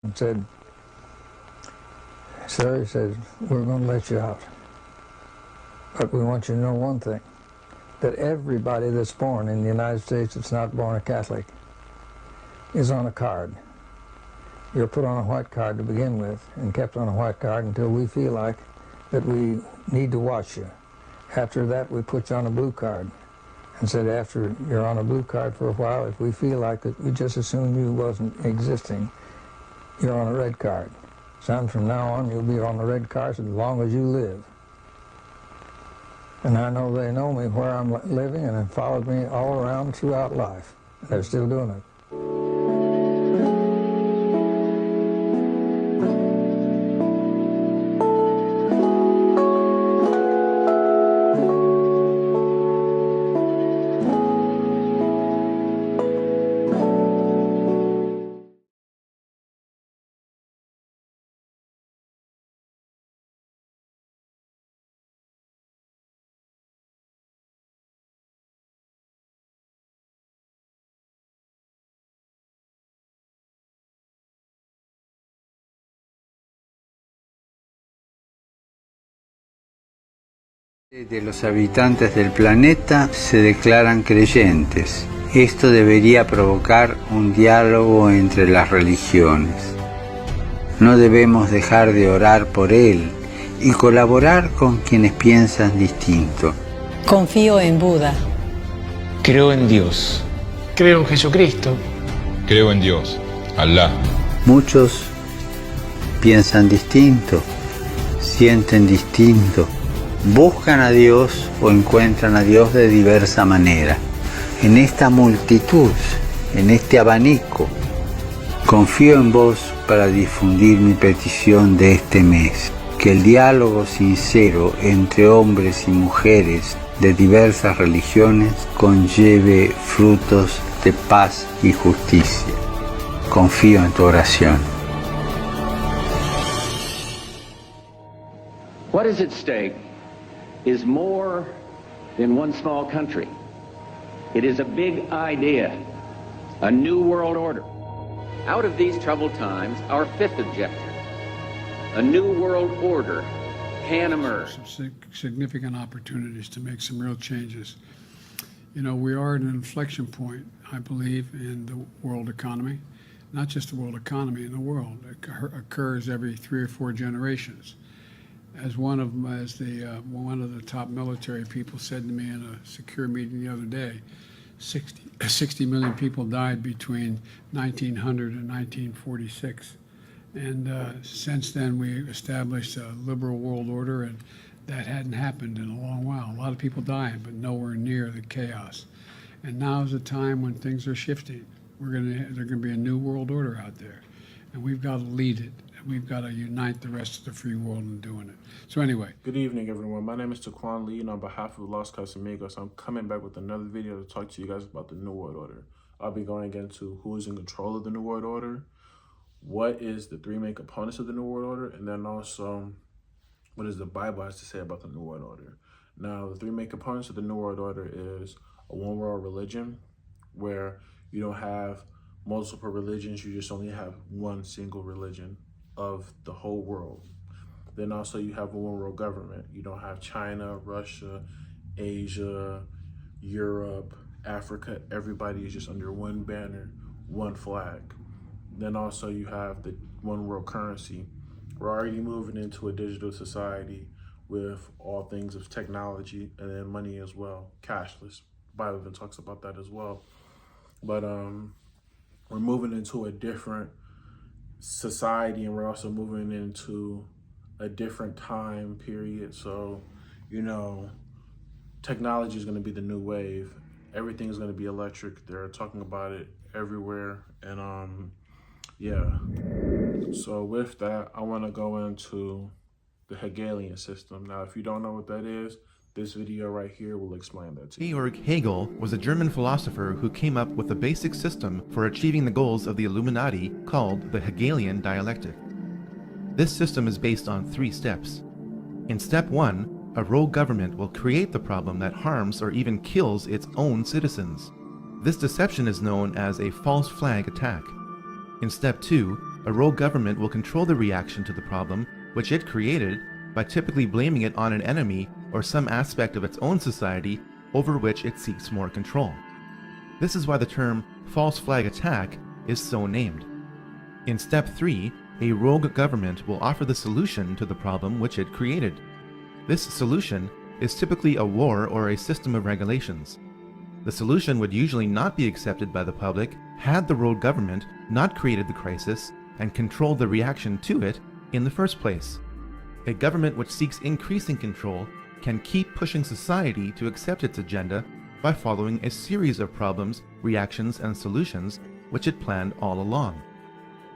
and said, "Sir," he said, "we're going to let you out. But we want you to know one thing, that everybody that's born in the United States that's not born a Catholic is on a card. You're put on a white card to begin with and kept on a white card until we feel like that we need to watch you. After that, we put you on a blue card." And said, after you're on a blue card for a while, if we feel like that we just assume you wasn't existing, you're on a red card. Son, from now on, you'll be on the red card as long as you live. And I know they know me where I'm living and have followed me all around throughout life. They're still doing it. De los habitantes del planeta se declaran creyentes. Esto debería provocar un diálogo entre las religiones. No debemos dejar de orar por él y colaborar con quienes piensan distinto. Confío en Buda. Creo en Dios. Creo en Jesucristo. Creo en Dios, Alá. Muchos piensan distinto, sienten distinto. Buscan a Dios o encuentran a Dios de diversa manera. En esta multitud, en este abanico, confío en vos para difundir mi petición de este mes. Que el diálogo sincero entre hombres y mujeres de diversas religiones conlleve frutos de paz y justicia. Confío en tu oración. What is at stake is more than one small country. It is a big idea, a new world order. Out of these troubled times, our fifth objective, a new world order, can emerge. Some significant opportunities to make some real changes. You know, we are at an inflection point, I believe, in the world economy. Not just the world economy, in the world. It occurs every 3 or 4 generations. As one of the top military people said to me in a secure meeting the other day, 60 million people died between 1900 and 1946. And since then, we established a liberal world order, and that hadn't happened in a long while. A lot of people dying, but nowhere near the chaos. And now is a time when things are shifting. There's going to be a new world order out there, and we've got to lead it. We've got to unite the rest of the free world in doing it. So anyway. Good evening, everyone. My name is Taquan Lee, and on behalf of Los Casamigos, I'm coming back with another video to talk to you guys about the New World Order. I'll be going into who is in control of the New World Order, what is the 3 main components of the New World Order, and then also what does the Bible has to say about the New World Order. Now, the 3 main components of the New World Order is a one world religion, where you don't have multiple religions, you just only have one single religion of the whole world. Then also you have a one world government. You don't have China, Russia, Asia, Europe, Africa. Everybody is just under one banner, one flag. Then also you have the one world currency. We're already moving into a digital society with all things of technology and then money as well, cashless. The Bible even talks about that as well. But we're moving into a different society, and we're also moving into a different time period. So, you know, technology is going to be the new wave. Everything is going to be electric. They're talking about it everywhere. And yeah. So with that, I want to go into the Hegelian system. Now, if you don't know what that is, this video right here will explain that to you. Georg Hegel was a German philosopher who came up with a basic system for achieving the goals of the Illuminati called the Hegelian dialectic. This system is based on 3 steps. In step 1, a rogue government will create the problem that harms or even kills its own citizens. This deception is known as a false flag attack. In step 2, a rogue government will control the reaction to the problem which it created by typically blaming it on an enemy or some aspect of its own society over which it seeks more control. This is why the term false flag attack is so named. In step 3, a rogue government will offer the solution to the problem which it created. This solution is typically a war or a system of regulations. The solution would usually not be accepted by the public had the rogue government not created the crisis and controlled the reaction to it in the first place. A government which seeks increasing control can keep pushing society to accept its agenda by following a series of problems, reactions, and solutions which it planned all along.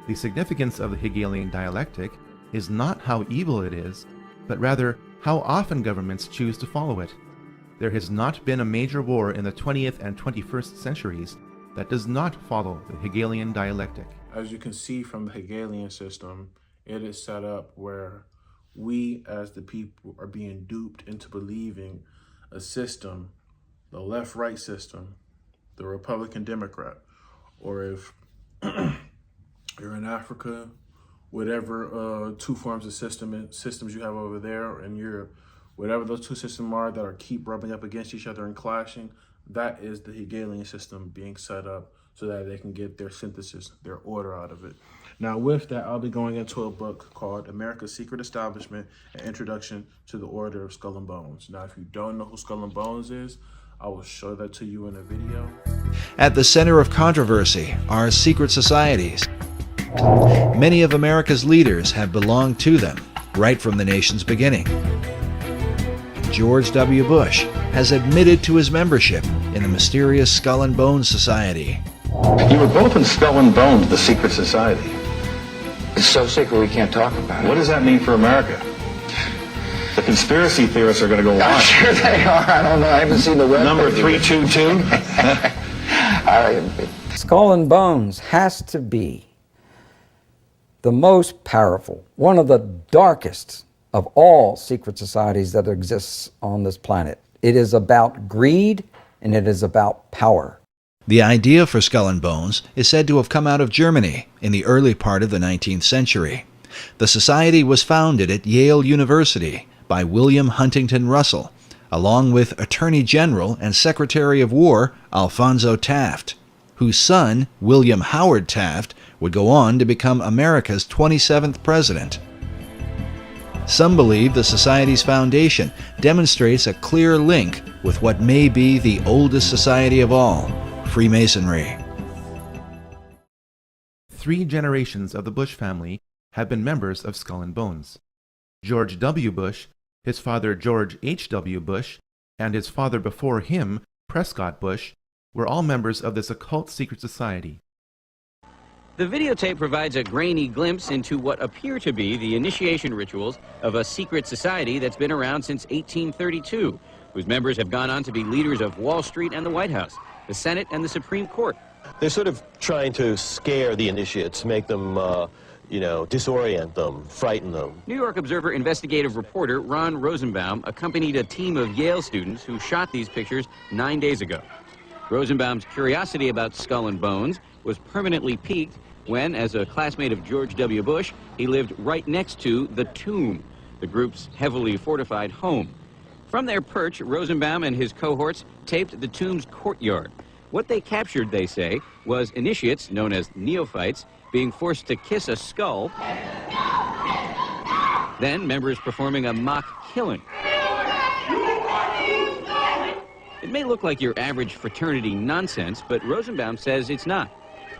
The significance of the Hegelian dialectic is not how evil it is, but rather how often governments choose to follow it. There has not been a major war in the 20th and 21st centuries that does not follow the Hegelian dialectic. As you can see from the Hegelian system, it is set up where we as the people are being duped into believing a system, the left-right system, the Republican-Democrat, or if you're in Africa, whatever two forms of systems you have over there in Europe, whatever those two systems are that are keep rubbing up against each other and clashing, that is the Hegelian system being set up so that they can get their synthesis, their order out of it. Now with that, I'll be going into a book called America's Secret Establishment, An Introduction to the Order of Skull and Bones. Now, if you don't know who Skull and Bones is, I will show that to you in a video. At the center of controversy are secret societies. Many of America's leaders have belonged to them right from the nation's beginning. George W. Bush has admitted to his membership in the mysterious Skull and Bones Society. You were both in Skull and Bones, the secret society. It's so secret we can't talk about it. What does that mean for America? The conspiracy theorists are going to go on. I'm sure they are. I don't know. I haven't seen the web. Number 322? Skull and Bones has to be the most powerful, one of the darkest of all secret societies that exists on this planet. It is about greed and it is about power. The idea for Skull and Bones is said to have come out of Germany in the early part of the 19th century. The society was founded at Yale University by William Huntington Russell, along with Attorney General and Secretary of War Alphonso Taft, whose son, William Howard Taft, would go on to become America's 27th president. Some believe the Society's foundation demonstrates a clear link with what may be the oldest society of all, Freemasonry. 3 generations of the Bush family have been members of Skull and Bones. George W. Bush, his father George H.W. Bush, and his father before him, Prescott Bush, were all members of this occult secret society. The videotape provides a grainy glimpse into what appear to be the initiation rituals of a secret society that's been around since 1832, whose members have gone on to be leaders of Wall Street and the White House, the Senate and the Supreme Court. They're sort of trying to scare the initiates, make them, disorient them, frighten them. New York Observer investigative reporter Ron Rosenbaum accompanied a team of Yale students who shot these pictures 9 days ago. Rosenbaum's curiosity about Skull and Bones was permanently piqued when, as a classmate of George W. Bush, he lived right next to the Tomb, the group's heavily fortified home. From their perch, Rosenbaum and his cohorts taped the Tomb's courtyard. What they captured, they say, was initiates, known as neophytes, being forced to kiss a skull, then members performing a mock killing. It may look like your average fraternity nonsense, but Rosenbaum says it's not.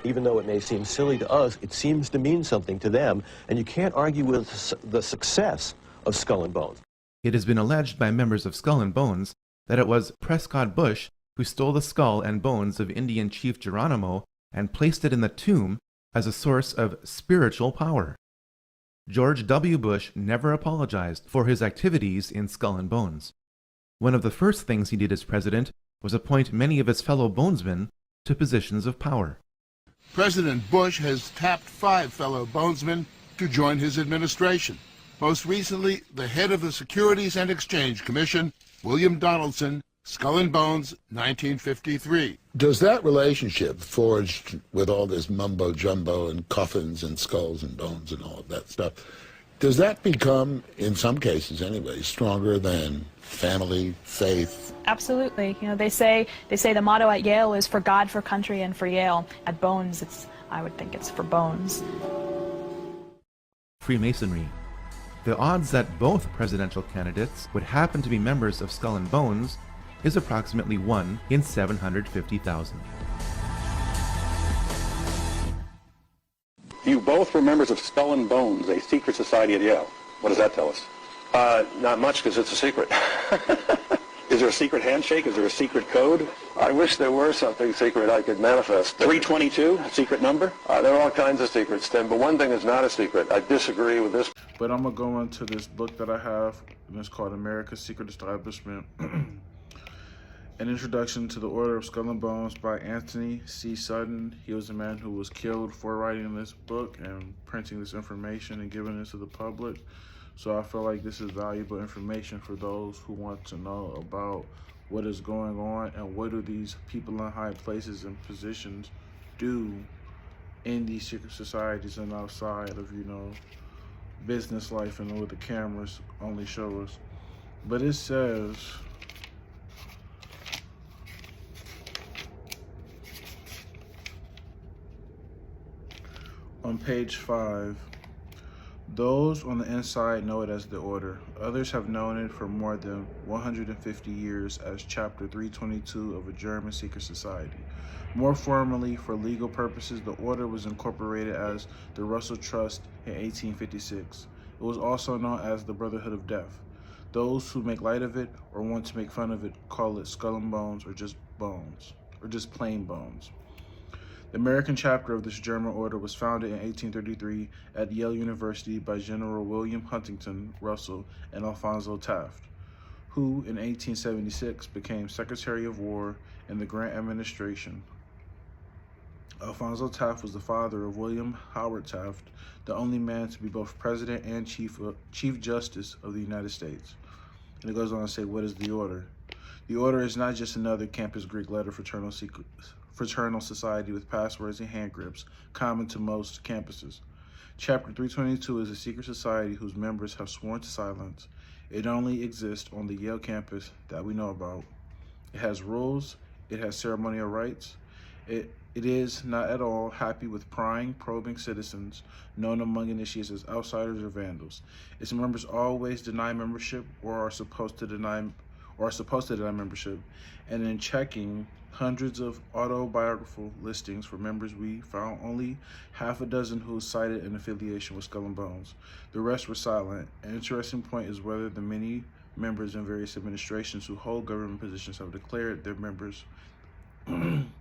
Even though it may seem silly to us, it seems to mean something to them, and you can't argue with the success of Skull and Bones. It has been alleged by members of Skull and Bones that it was Prescott Bush who stole the skull and bones of Indian Chief Geronimo and placed it in the tomb as a source of spiritual power. George W. Bush never apologized for his activities in Skull and Bones. One of the first things he did as president was appoint many of his fellow bonesmen to positions of power. President Bush has tapped 5 fellow bonesmen to join his administration. Most recently, the head of the Securities and Exchange Commission, William Donaldson, Skull and Bones, 1953. Does that relationship forged with all this mumbo-jumbo and coffins and skulls and bones and all of that stuff, does that become, in some cases anyway, stronger than family, faith? Absolutely. You know, they say the motto at Yale is for God, for country, and for Yale. At Bones, I would think it's for Bones. Freemasonry. The odds that both presidential candidates would happen to be members of Skull and Bones is approximately 1 in 750,000. You both were members of Skull and Bones, a secret society at Yale. What does that tell us? Not much, because it's a secret. Is there a secret handshake? Is there a secret code? I wish there were something secret I could manifest. 322, secret number? There are all kinds of secrets, Tim, but one thing is not a secret. I disagree with this. But I'm going to go into this book that I have, and it's called America's Secret Establishment. An Introduction to the Order of Skull and Bones by Anthony C. Sutton. He was a man who was killed for writing this book and printing this information and giving it to the public. So I feel like this is valuable information for those who want to know about what is going on and what do these people in high places and positions do in these secret societies and outside of, you know, business life and what the cameras only show us. But it says, on page 5, those on the inside know it as the Order. Others have known it for more than 150 years as Chapter 322 of a German secret society. More formally, for legal purposes, the Order was incorporated as the Russell Trust in 1856. It was also known as the Brotherhood of Death. Those who make light of it or want to make fun of it call it Skull and Bones, or just Bones, or just plain Bones. The American chapter of this German order was founded in 1833 at Yale University by General William Huntington Russell and Alphonso Taft, who in 1876 became Secretary of War in the Grant administration. Alphonso Taft was the father of William Howard Taft, the only man to be both President and Chief Justice of the United States. And it goes on to say, what is the Order? The Order is not just another campus Greek letter fraternal society with passwords and hand grips common to most campuses. Chapter 322 is a secret society whose members have sworn to silence. It only exists on the Yale campus that we know about. It has rules. It has ceremonial rites. It is not at all happy with prying, probing citizens known among initiates as outsiders or vandals. Its members always deny membership or are supposed to deny membership, and in checking hundreds of autobiographical listings for members, we found only half a dozen who cited an affiliation with Skull and Bones. The rest were silent. An interesting point is whether the many members in various administrations who hold government positions have declared their members in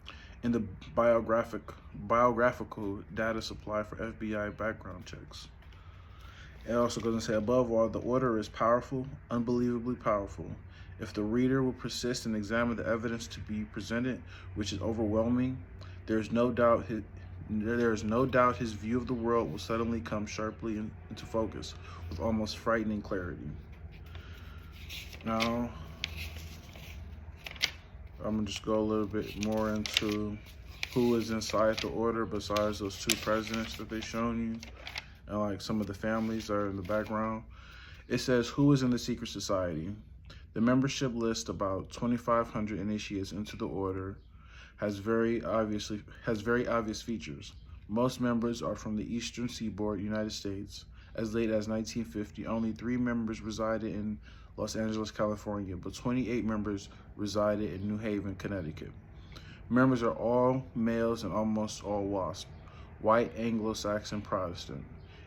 the biographical data supply for FBI background checks. It also goes on to say, above all, the Order is powerful, unbelievably powerful. If the reader will persist and examine the evidence to be presented, which is overwhelming, there is no doubt his view of the world will suddenly come sharply into focus with almost frightening clarity. Now, I'm gonna just go a little bit more into who is inside the Order besides those two presidents that they've shown you, and like some of the families that are in the background. It says, who is in the secret society? The membership list, about 2,500 initiates into the Order, has very obvious features. Most members are from the Eastern Seaboard, United States. As late as 1950, only 3 members resided in Los Angeles, California, but 28 members resided in New Haven, Connecticut. Members are all males and almost all WASP, white Anglo-Saxon Protestant.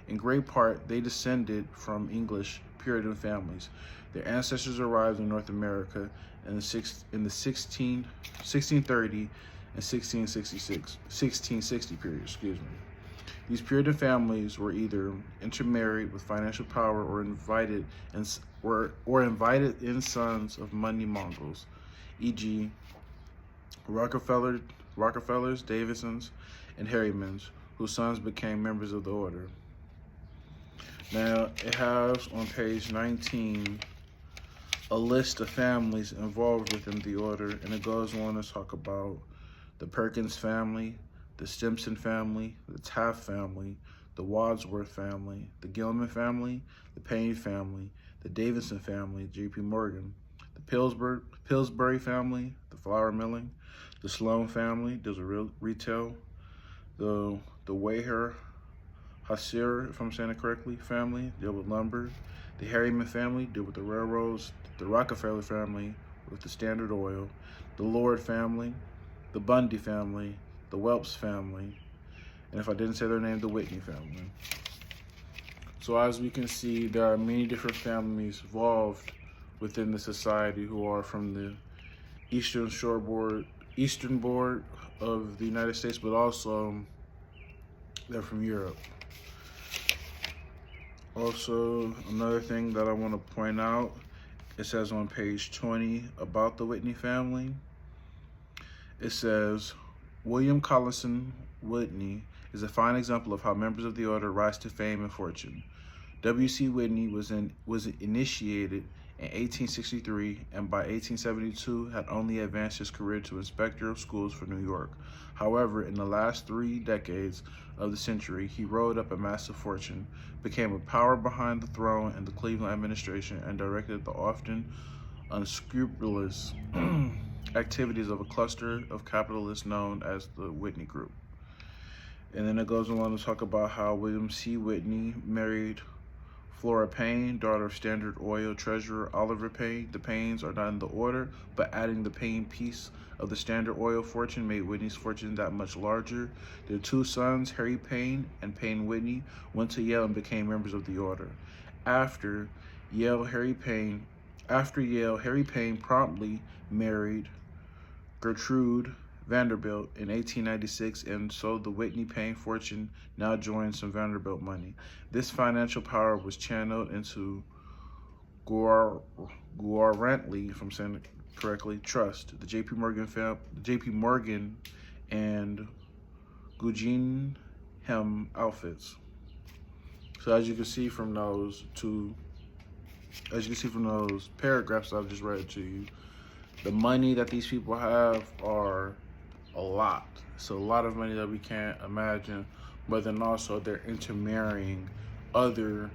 In great part, they descended from English Puritan families. Their ancestors arrived in North America in the 1630 and 1660 period. These Puritan families were either intermarried with financial power or invited in sons of money mongrels, e.g. Rockefellers, Davidsons, and Harrimans, whose sons became members of the Order. Now, it has on page 19 a list of families involved within the order, and it goes on to talk about the Perkins family, the Stimson family, the Taft family, the Wadsworth family, the Gilman family, the Payne family, the Davidson family, J.P. Morgan, the Pillsbury family, the flour milling, the Sloan family, there's a real retail, the Wayher Hasir, if I'm saying it correctly, family, deal with lumber, the Harriman family, deal with the railroads, the Rockefeller family with the Standard Oil, the Lord family, the Bundy family, the Welps family, and if I didn't say their name, the Whitney family. So as we can see, there are many different families involved within the society who are from the Eastern Board of the United States, but also they're from Europe. Also, another thing that I want to point out, it says on page 20 about the Whitney family, it says, William Collinson Whitney is a fine example of how members of the order rise to fame and fortune. W.C. Whitney was initiated in 1863 and by 1872 had only advanced his career to inspector of schools for New York. However, in the last 3 decades of the century, he rode up a massive fortune, became a power behind the throne in the Cleveland administration, and directed the often unscrupulous activities of a cluster of capitalists known as the Whitney Group. And then it goes on to talk about how William C. Whitney married Flora Payne, daughter of Standard Oil treasurer Oliver Payne. The Paynes are not in the order, but adding the Payne piece of the Standard Oil fortune made Whitney's fortune that much larger. Their 2 sons, Harry Payne and Payne Whitney, went to Yale and became members of the order. After Yale, Harry Payne promptly married Gertrude Vanderbilt in 1896, and so the Whitney Payne fortune now joins some Vanderbilt money. This financial power was channeled into Guarantly, if I'm saying it correctly, Trust, the J.P. Morgan and Guggenheim outfits. So as you can see from those paragraphs I've just read to you, the money that these people have are a lot. It's a lot of money that we can't imagine, but then also they're intermarrying other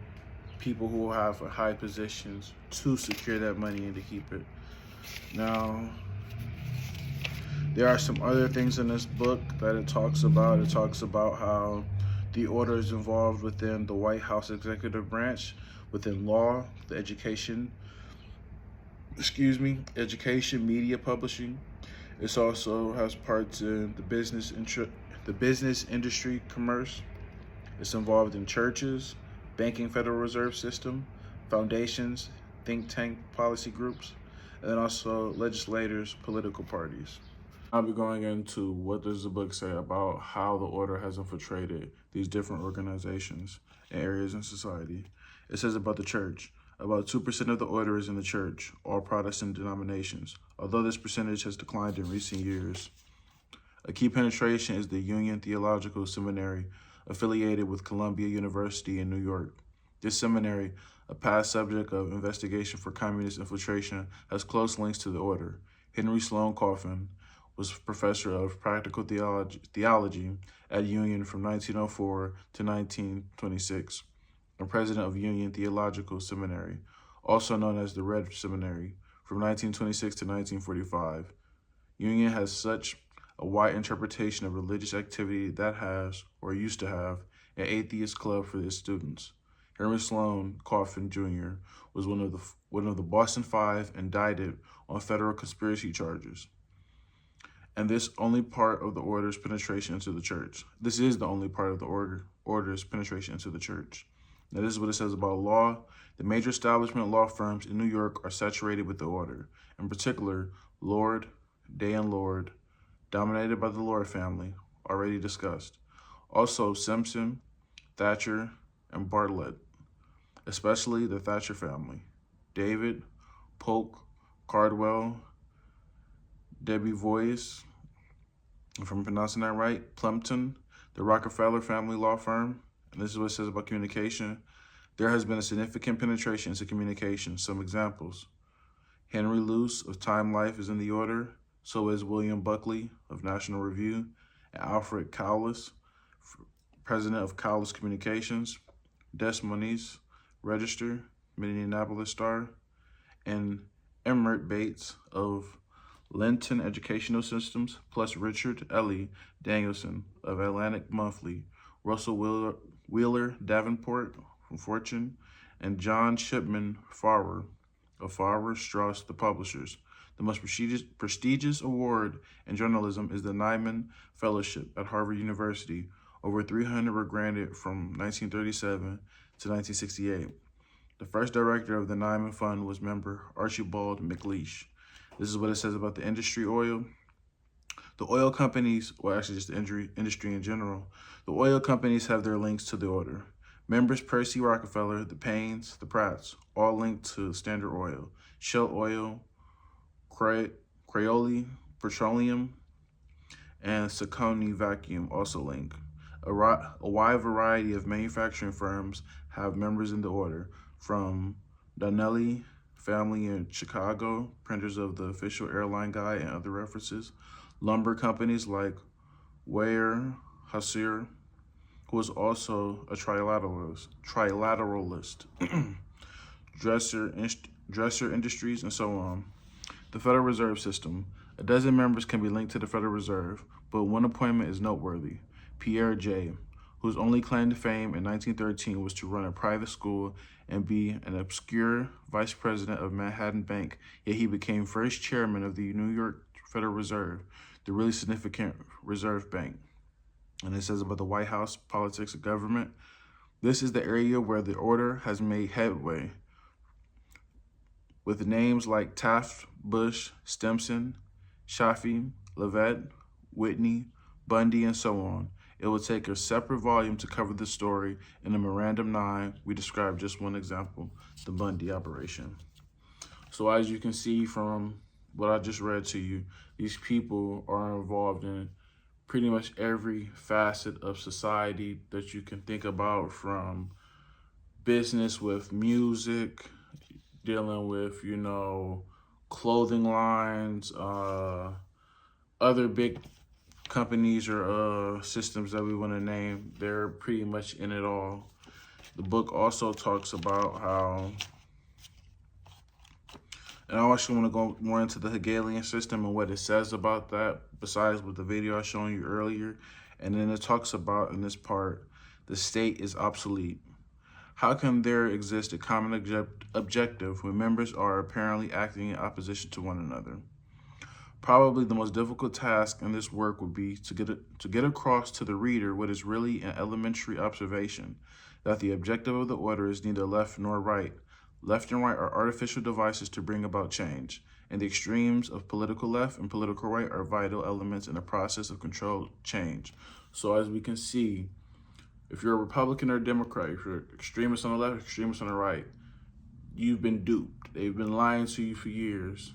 people who have high positions to secure that money and to keep it. Now, there are some other things in this book that it talks about. It talks about how the order is involved within the White House executive branch, within law, the education, media, publishing. It also has parts in the business industry, commerce. It's involved in churches, banking, Federal Reserve System, foundations, think tank policy groups, and then also legislators, political parties. I'll be going into what does the book say about how the order has infiltrated these different organizations and areas in society. It says about the church. About 2% of the order is in the church, all Protestant denominations, although this percentage has declined in recent years. A key penetration is the Union Theological Seminary, affiliated with Columbia University in New York. This seminary, a past subject of investigation for communist infiltration, has close links to the order. Henry Sloane Coffin was professor of practical theology at Union from 1904 to 1926. And president of Union Theological Seminary, also known as the Red Seminary, from 1926 to 1945. Union has such a wide interpretation of religious activity that has, or used to have, an atheist club for its students. Henry Sloane Coffin Jr. was one of the Boston Five, indicted on federal conspiracy charges. And this only part of the order's penetration into the church. This is the only part of the order's penetration into the church. Now, this is what it says about law. The major establishment law firms in New York are saturated with the order. In particular, Lord, Day and Lord, dominated by the Lord family, already discussed. Also, Simpson, Thatcher, and Bartlett, especially the Thatcher family. David, Polk, Cardwell, Debbie Voice, if I'm pronouncing that right, Plumpton, the Rockefeller family law firm. And this is what it says about communication. There has been a significant penetration into communication. Some examples. Henry Luce of Time Life is in the order. So is William Buckley of National Review, and Alfred Cowles, president of Cowles Communications, Des Moniz, Register, Minneapolis Star, and Emmert Bates of Linton Educational Systems, plus Richard Ellie Danielson of Atlantic Monthly, Russell Wheeler Davenport from Fortune, and John Shipman Farrer of Farrer Straus, the publishers. The most prestigious award in journalism is the Nieman Fellowship at Harvard University. Over 300 were granted from 1937 to 1968. The first director of the Nieman Fund was member Archibald MacLeish. This is what it says about the industry oil. The oil companies, well actually just the industry in general, the oil companies have their links to the order. Members Percy Rockefeller, the Paynes, the Pratts, all linked to Standard Oil, Shell Oil, Crayola Petroleum, and Saucony Vacuum also link. A wide variety of manufacturing firms have members in the order, from Donnelly family in Chicago, printers of the official airline guide and other references, lumber companies like Weyerhaeuser, who is also a trilateralist, Dresser Industries, and so on. The Federal Reserve System. A dozen members can be linked to the Federal Reserve, but one appointment is noteworthy. Pierre J., whose only claim to fame in 1913 was to run a private school and be an obscure vice president of Manhattan Bank, yet he became first chairman of the New York Federal Reserve, the really significant reserve bank. And it says about the White House, politics, and government. This is the area where the order has made headway, with names like Taft, Bush, Stimson, Shafi, Leavitt, Whitney, Bundy, and so on. It will take a separate volume to cover the story. In the Memorandum 9, we describe just one example, the Bundy operation. So as you can see from what I just read to you, these people are involved in pretty much every facet of society that you can think about, from business with music, dealing with, you know, clothing lines, other big companies or systems that we want to name. They're pretty much in it all. The book also talks about how, and I actually want to go more into the Hegelian system and what it says about that, besides with the video I was showing you earlier. And then it talks about, in this part, the state is obsolete. How can there exist a common objective when members are apparently acting in opposition to one another? Probably the most difficult task in this work would be to get across to the reader what is really an elementary observation, that the objective of the order is neither left nor right. Left and right are artificial devices to bring about change, and the extremes of political left and political right are vital elements in the process of controlled change. So as we can see, if you're a Republican or a Democrat, if you're extremist on the left, extremist on the right, you've been duped. They've been lying to you for years.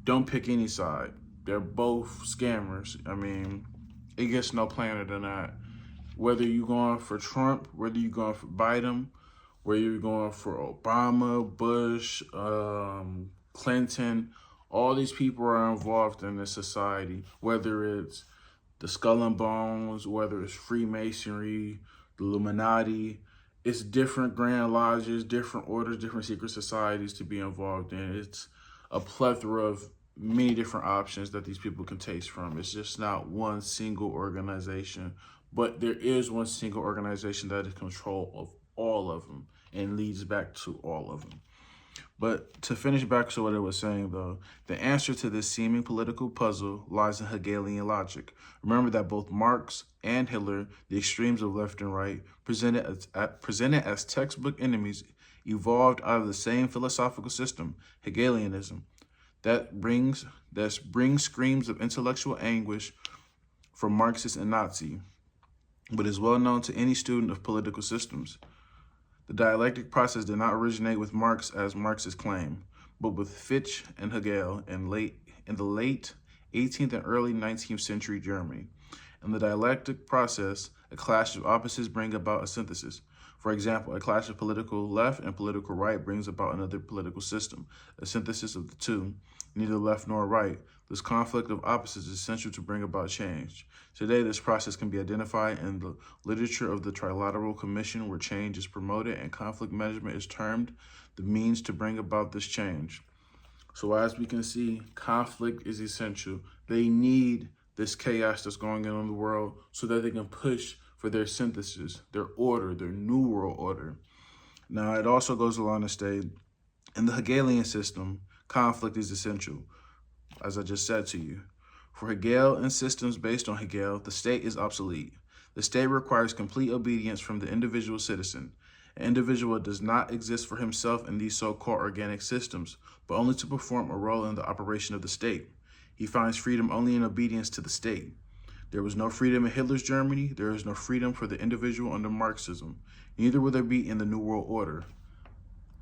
Don't pick any side. They're both scammers. I mean, it gets no plainer than that. Whether you're going for Trump, whether you're going for Biden, whether you're going for Obama, Bush, Clinton, all these people are involved in this society, whether it's the Skull and Bones, whether it's Freemasonry, the Illuminati. It's different grand lodges, different orders, different secret societies to be involved in. It's a plethora of many different options that these people can taste from. It's just not one single organization, but there is one single organization that is control of all of them and leads back to all of them. But to finish back to what I was saying, though, the answer to this seeming political puzzle lies in Hegelian logic. Remember that both Marx and Hitler, the extremes of left and right, presented as textbook enemies, evolved out of the same philosophical system, Hegelianism, that brings screams of intellectual anguish from Marxist and Nazi, but is well known to any student of political systems. The dialectic process did not originate with Marx as Marx's claim, but with Fichte and Hegel in the late 18th and early 19th century Germany. In the dialectic process, a clash of opposites bring about a synthesis. For example, a clash of political left and political right brings about another political system, a synthesis of the two, neither left nor right. This conflict of opposites is essential to bring about change. Today, this process can be identified in the literature of the Trilateral Commission, where change is promoted and conflict management is termed the means to bring about this change. So as we can see, conflict is essential. They need this chaos that's going on in the world so that they can push for their synthesis, their order, their new world order. Now, it also goes along to state, in the Hegelian system, conflict is essential, as I just said to you. For Hegel and systems based on Hegel, the state is obsolete. The state requires complete obedience from the individual citizen. An individual does not exist for himself in these so-called organic systems, but only to perform a role in the operation of the state. He finds freedom only in obedience to the state. There was no freedom in Hitler's Germany. There is no freedom for the individual under Marxism. Neither will there be in the New World Order.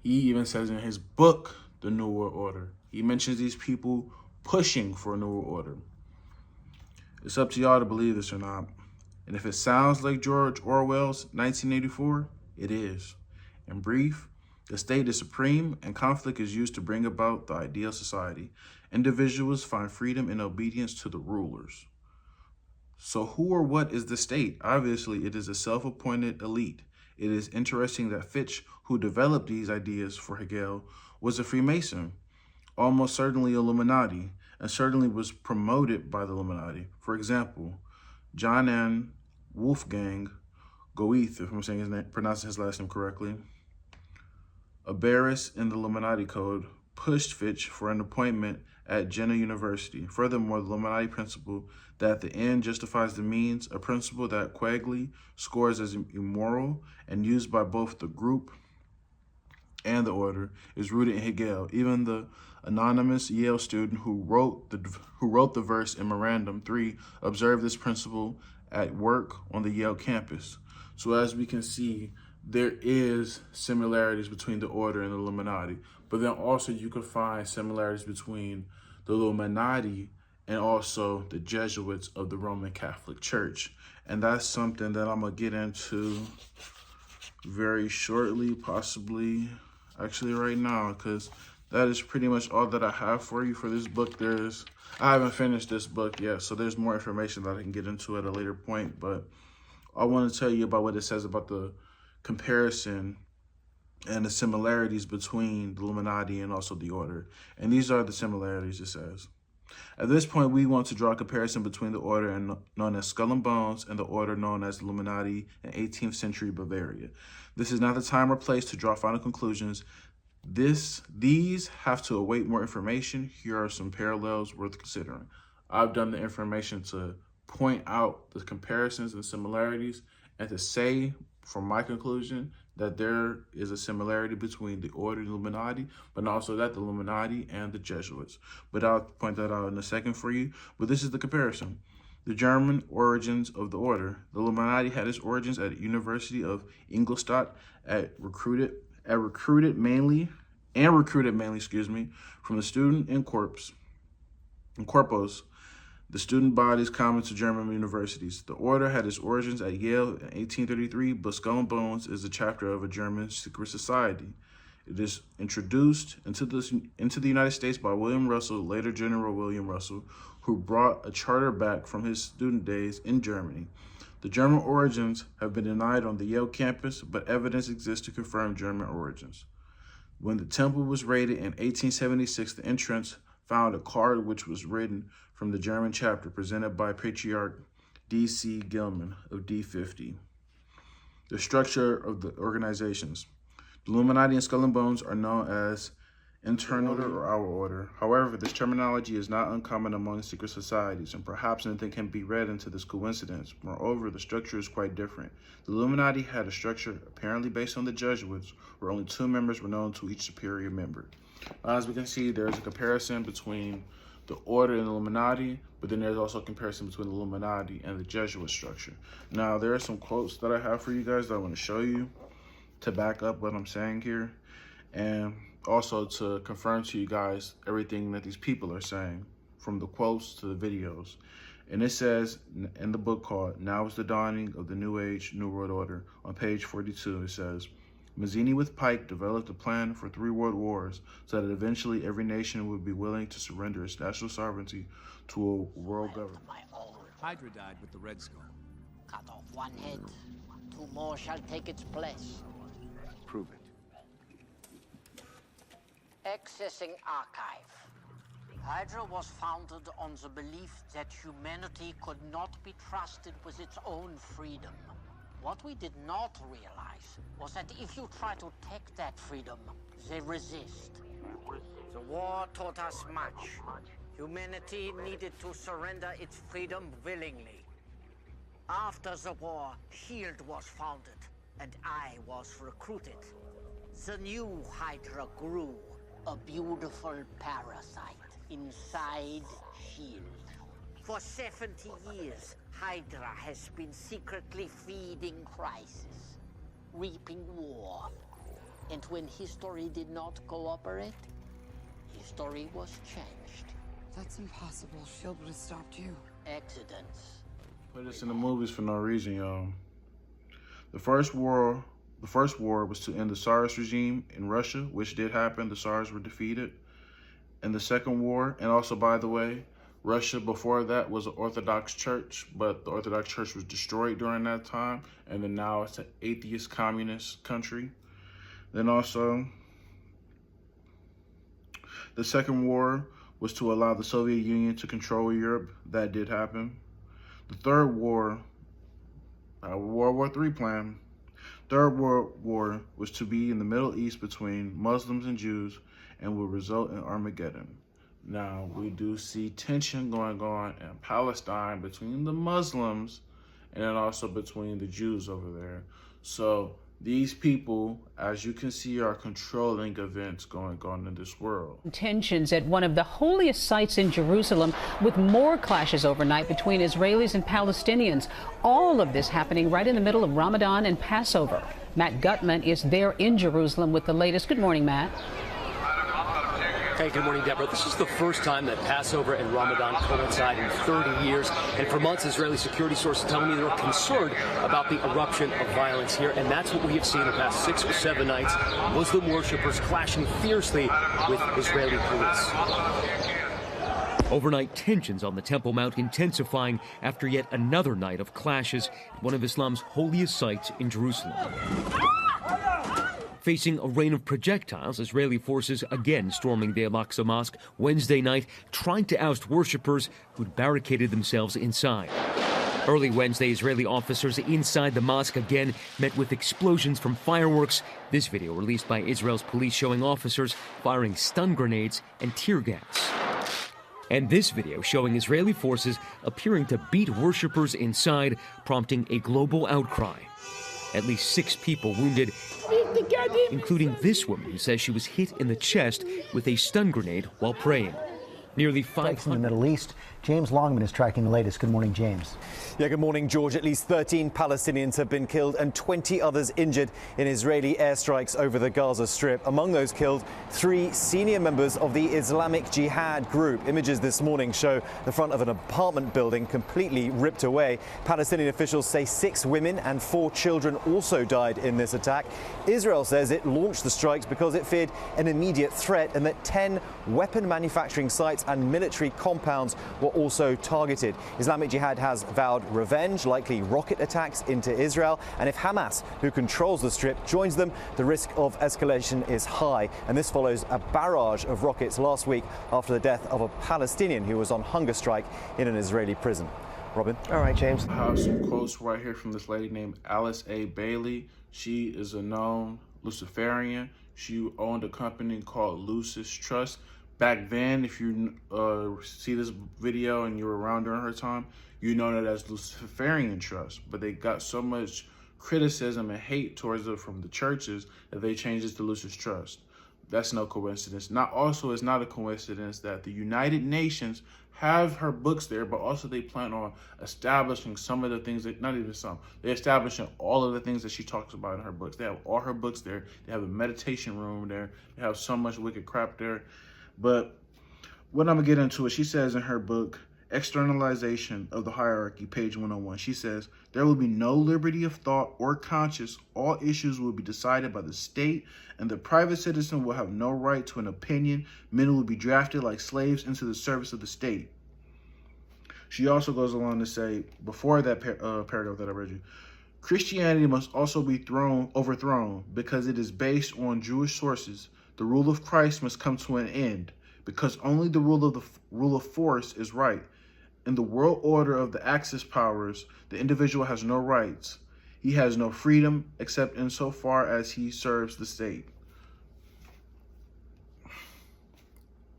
He even says in his book, The New World Order, he mentions these people pushing for a new world order. It's up to y'all to believe this or not. And if it sounds like George Orwell's 1984, it is. In brief, the state is supreme and conflict is used to bring about the ideal society. Individuals find freedom in obedience to the rulers. So who or what is the state? Obviously, it is a self-appointed elite. It is interesting that Fitch, who developed these ideas for Hegel, was a Freemason, almost certainly Illuminati, and certainly was promoted by the Illuminati. For example, John N. Wolfgang Goethe, if I'm saying his name, pronouncing his last name correctly, a barrister in the Illuminati Code, pushed Fitch for an appointment at Jena University. Furthermore, the Illuminati principle that the end justifies the means, a principle that Quigley scores as immoral and used by both the group and the order, is rooted in Hegel. Even the anonymous Yale student who wrote the verse in Memorandum 3 observed this principle at work on the Yale campus. So as we can see, there is similarities between the order and the Illuminati, but then also you can find similarities between the Illuminati and also the Jesuits of the Roman Catholic Church. And that's something that I'm gonna get into very shortly, possibly actually right now, because that is pretty much all that I have for you for this book. I haven't finished this book yet, so there's more information that I can get into at a later point, but I want to tell you about what it says about the comparison and the similarities between the Illuminati and also the order. And these are the similarities it says. At this point, we want to draw a comparison between the order known as Skull and Bones and the order known as Illuminati in 18th century Bavaria. This is not the time or place to draw final conclusions. These have to await more information. Here are some parallels worth considering. I've done the information to point out the comparisons and similarities and to say, from my conclusion, that there is a similarity between the order and the Illuminati, but also that the Illuminati and the Jesuits. But I'll point that out in a second for you. But this is the comparison. The German origins of the order. The Illuminati had its origins at the University of Ingolstadt, recruited mainly from the student and corpus, the student bodies common to German universities. The order had its origins at Yale in 1833, but Skull and Bones is a chapter of a German secret society. It is introduced into the United States by William Russell, later General William Russell, who brought a charter back from his student days in Germany. The German origins have been denied on the Yale campus, but evidence exists to confirm German origins. When the temple was raided in 1876, the entrance found a card which was written from the German chapter presented by Patriarch D.C. Gilman of D50. The structure of the organizations. The Illuminati and Skull and Bones are known as internal order or our order. However, this terminology is not uncommon among secret societies, and perhaps anything can be read into this coincidence. Moreover, the structure is quite different. The Illuminati had a structure apparently based on the Jesuits, where only 2 members were known to each superior member. As we can see, there's a comparison between the order and the Illuminati, but then there's also a comparison between the Illuminati and the Jesuit structure. Now, there are some quotes that I have for you guys that I want to show you to back up what I'm saying here, and also to confirm to you guys everything that these people are saying, from the quotes to the videos. And it says in the book called Now is the Dawning of the New Age, New World Order, on page 42, it says, Mazzini with Pike developed a plan for 3 world wars so that eventually every nation would be willing to surrender its national sovereignty to a world government. Hydra died with the Red Skull. Cut off one head, 2 more shall take its place. Prove it. Accessing archive. Hydra was founded on the belief that humanity could not be trusted with its own freedom. What we did not realize was that if you try to take that freedom, they resist. The war taught us much. Humanity needed to surrender its freedom willingly. After the war, SHIELD was founded, and I was recruited. The new Hydra grew, a beautiful parasite inside SHIELD. For 70 years, Hydra has been secretly feeding crisis, reaping war. And when history did not cooperate, history was changed. That's impossible. SHIELD would have stopped you. Accidents. Put this in the movies for no reason, y'all. The first war was to end the Tsarist regime in Russia, which did happen. The Tsars were defeated. And the second war, and also, by the way, Russia before that was an Orthodox church, but the Orthodox church was destroyed during that time, and then now it's an atheist communist country. Then also, the second war was to allow the Soviet Union to control Europe. That did happen. The third war, World War III plan. Third World War was to be in the Middle East between Muslims and Jews and would result in Armageddon. Now, we do see tension going on in Palestine between the Muslims and then also between the Jews over there. So these people, as you can see, are controlling events going on in this world. Tensions at one of the holiest sites in Jerusalem, with more clashes overnight between Israelis and Palestinians. All of this happening right in the middle of Ramadan and Passover. Matt Gutman is there in Jerusalem with the latest. Good morning, Matt. Hey, good morning, Deborah. This is the first time that Passover and Ramadan coincide in 30 years. And for months, Israeli security sources telling me they're concerned about the eruption of violence here. And that's what we have seen the past 6 or 7 nights. Muslim worshippers clashing fiercely with Israeli police. Overnight tensions on the Temple Mount intensifying after yet another night of clashes at one of Islam's holiest sites in Jerusalem. Facing a rain of projectiles, Israeli forces again storming the Al-Aqsa Mosque Wednesday night, trying to oust worshippers who'd barricaded themselves inside. Early Wednesday, Israeli officers inside the mosque again met with explosions from fireworks. This video released by Israel's police showing officers firing stun grenades and tear gas. And this video showing Israeli forces appearing to beat worshippers inside, prompting a global outcry. At least 6 people wounded, including this woman who says she was hit in the chest with a stun grenade while praying. Nearly 500 in the Middle East. James Longman is tracking the latest. Good morning, James. Yeah, good morning, George. At least 13 Palestinians have been killed and 20 others injured in Israeli airstrikes over the Gaza Strip. Among those killed, 3 senior members of the Islamic Jihad group. Images this morning show the front of an apartment building completely ripped away. Palestinian officials say 6 women and 4 children also died in this attack. Israel says it launched the strikes because it feared an immediate threat and that 10 weapon manufacturing sites and military compounds were also targeted. Islamic Jihad has vowed revenge, likely rocket attacks into Israel, and if Hamas, who controls the Strip, joins them, the risk of escalation is high. And this follows a barrage of rockets last week after the death of a Palestinian who was on hunger strike in an Israeli prison. Robin? All right, James. I have some quotes right here from this lady named Alice A. Bailey. She is a known Luciferian. She owned a company called Lucis Trust. Back then, if you see this video and you were around during her time, you know that as Luciferian Trust. But they got so much criticism and hate towards it from the churches that they changed it to Lucis Trust. That's no coincidence. It's not a coincidence that the United Nations have her books there, but also they plan on establishing some of the things that, not even some, they're establishing all of the things that she talks about in her books. They have all her books there. They have a meditation room there. They have so much wicked crap there. But what I'm going to get into is she says in her book, externalization of the hierarchy, page 101. She says, there will be no liberty of thought or conscience. All issues will be decided by the state, and the private citizen will have no right to an opinion. Men will be drafted like slaves into the service of the state. She also goes along to say, before that paragraph that I read you, Christianity must also be overthrown because it is based on Jewish sources. The rule of Christ must come to an end because only the rule of force is right. In the world order of the Axis powers, the individual has no rights. He has no freedom except insofar as he serves the state.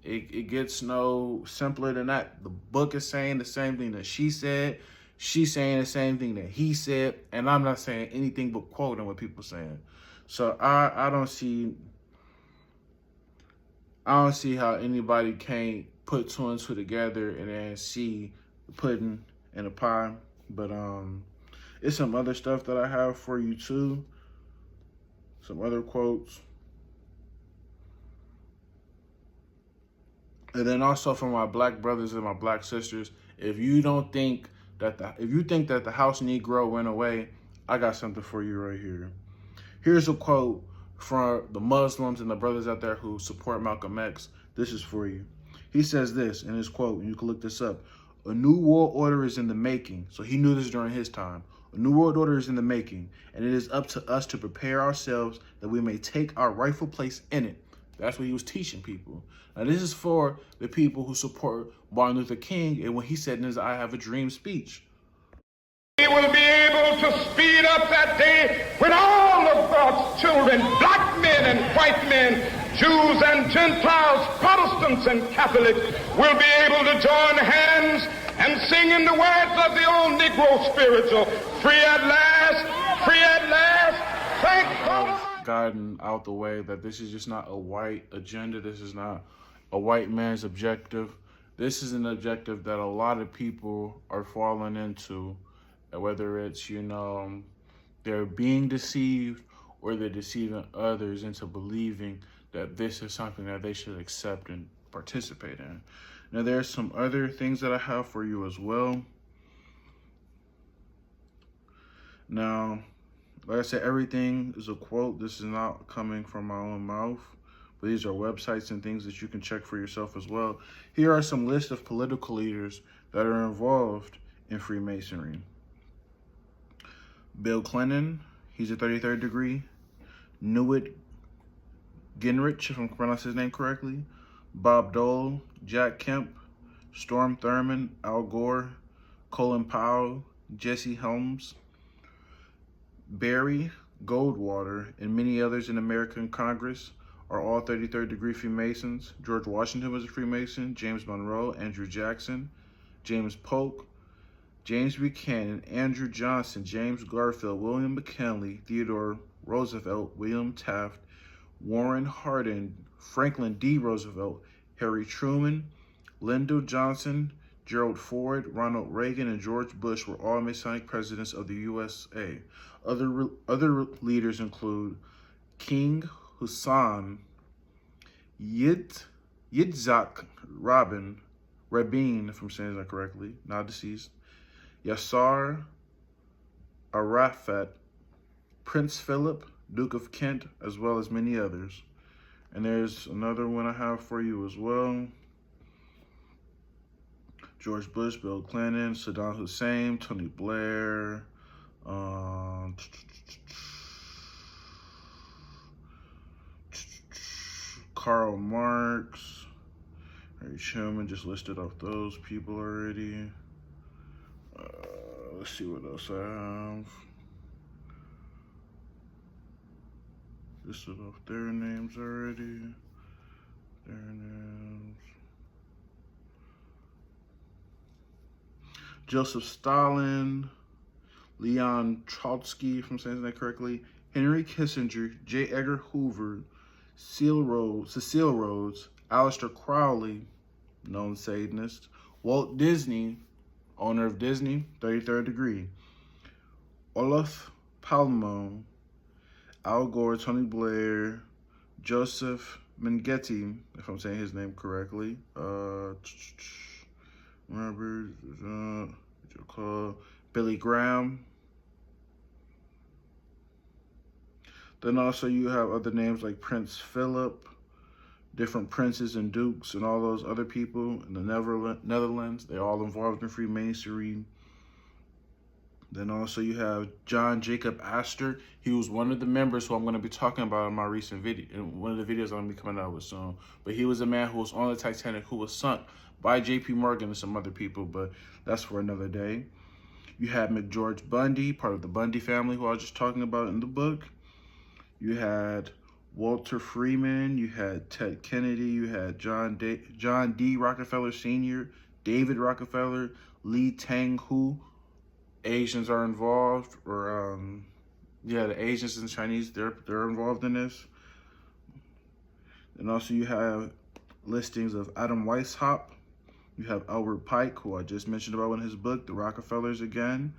It gets no simpler than that. The book is saying the same thing that she said. She's saying the same thing that he said. And I'm not saying anything but quoting what people are saying. So I don't see how anybody can't put two and two together and then see the pudding in a pie. But it's some other stuff that I have for you too. Some other quotes. And then also for my black brothers and my black sisters, if you think that the house Negro went away, I got something for you right here. Here's a quote from the Muslims and the brothers out there who support Malcolm X. This is for you. He says this in his quote, and you can look this up. A new world order is in the making. So he knew this during his time. A new world order is in the making, and it is up to us to prepare ourselves that we may take our rightful place in it. That's what he was teaching people. Now, this is for the people who support Martin Luther King and when he said in his I Have a Dream speech. We will be able to speed up that day when all of God's children, black men and white men, Jews and Gentiles, Protestants and Catholics, will be able to join hands and sing in the words of the old Negro spiritual, free at last, thank God. Gotten out the way that this is just not a white agenda. This is not a white man's objective. This is an objective that a lot of people are falling into, whether it's, they're being deceived or they're deceiving others into believing that this is something that they should accept and participate in. Now, there's some other things that I have for you as well. Now, like I said, everything is a quote. This is not coming from my own mouth, but these are websites and things that you can check for yourself as well. Here are some lists of political leaders that are involved in Freemasonry. Bill Clinton, he's a 33rd degree. Newt Gingrich, if I'm pronouncing his name correctly. Bob Dole, Jack Kemp, Storm Thurmond, Al Gore, Colin Powell, Jesse Helms, Barry Goldwater, and many others in American Congress are all 33rd degree Freemasons. George Washington was a Freemason. James Monroe, Andrew Jackson, James Polk, James Buchanan, Andrew Johnson, James Garfield, William McKinley, Theodore Roosevelt, William Taft, Warren Harding, Franklin D. Roosevelt, Harry Truman, Lyndon Johnson, Gerald Ford, Ronald Reagan, and George Bush were all Masonic presidents of the USA. Other leaders include King Hassan, Yitzhak Rabin, if I'm saying that correctly, now deceased, Yasser Arafat, Prince Philip, Duke of Kent, as well as many others. And there's another one I have for you as well. George Bush, Bill Clinton, Saddam Hussein, Tony Blair, Karl Marx, Harry Truman, just listed off those people already. Let's see what else I have. Listed off their names already. Their names. Joseph Stalin, Leon Trotsky, if I'm saying that correctly, Henry Kissinger, J. Edgar Hoover, Cecil Rhodes, Aleister Crowley, known Satanist, Walt Disney, owner of Disney, 33rd degree, Olaf Palme, Al Gore, Tony Blair, Joseph Mengele, if I'm saying his name correctly. Let Robert, Billy Graham. Then also you have other names like Prince Philip, different princes and dukes and all those other people in the Netherlands. They're all involved in Freemasonry. Then also you have John Jacob Astor. He was one of the members who I'm going to be talking about in my recent video, in one of the videos I'm going to be coming out with soon. But he was a man who was on the Titanic who was sunk by J.P. Morgan and some other people, but that's for another day. You had McGeorge Bundy, part of the Bundy family, who I was just talking about in the book. You had Walter Freeman, you had Ted Kennedy, you had John D. Rockefeller Sr., David Rockefeller, Lee Teng-hu. Asians are involved, or yeah, the Asians and Chinese, they're involved in this. And also you have listings of Adam Weishaupt. You have Albert Pike, who I just mentioned about in his book, The Rockefellers again.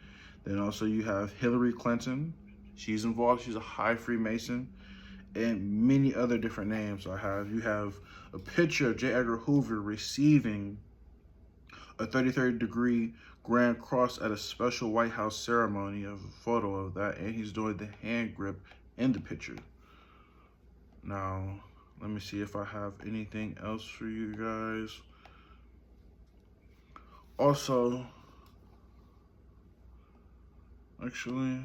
Then also you have Hillary Clinton. She's involved, she's a high Freemason. And many other different names you have a picture of J. Edgar Hoover receiving a 33rd degree Grand Cross at a special White House ceremony, of a photo of that, and he's doing the hand grip in the picture. Now, let me see if I have anything else for you guys. Also, actually,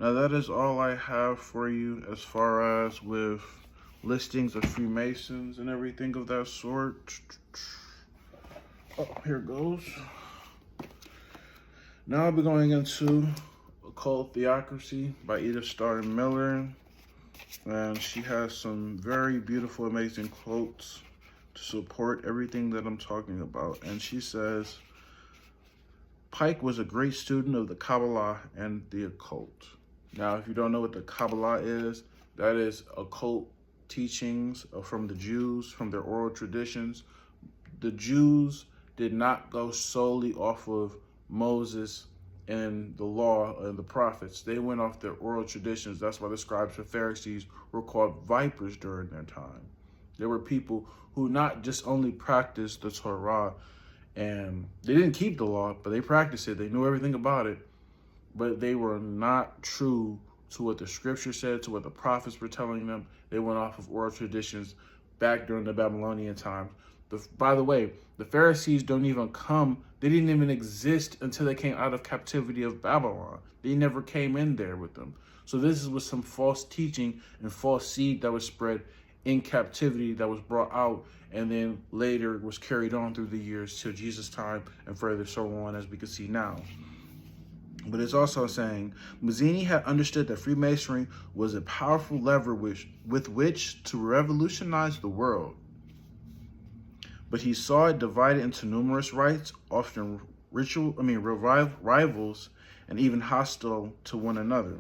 now that is all I have for you as far as with listings of Freemasons and everything of that sort. Oh, here it goes. Now I'll be going into Occult Theocracy by Edith Starr Miller. And she has some very beautiful, amazing quotes to support everything that I'm talking about. And she says, Pike was a great student of the Kabbalah and the occult. Now, if you don't know what the Kabbalah is, that is occult teachings from the Jews, from their oral traditions. The Jews did not go solely off of Moses and the law and the prophets. They went off their oral traditions. That's why the scribes and Pharisees were called vipers during their time. There were people who not just only practiced the Torah, and they didn't keep the law, but they practiced it. They knew everything about it, but they were not true to what the scripture said, to what the prophets were telling them. They went off of oral traditions back during the Babylonian times. By the way, the Pharisees they didn't even exist until they came out of captivity of Babylon. They never came in there with them. So this was some false teaching and false seed that was spread in captivity that was brought out and then later was carried on through the years till Jesus' time and further so on, as we can see now. But it's also saying Mazzini had understood that Freemasonry was a powerful lever with which to revolutionize the world. But he saw it divided into numerous rites, often rivals, and even hostile to one another.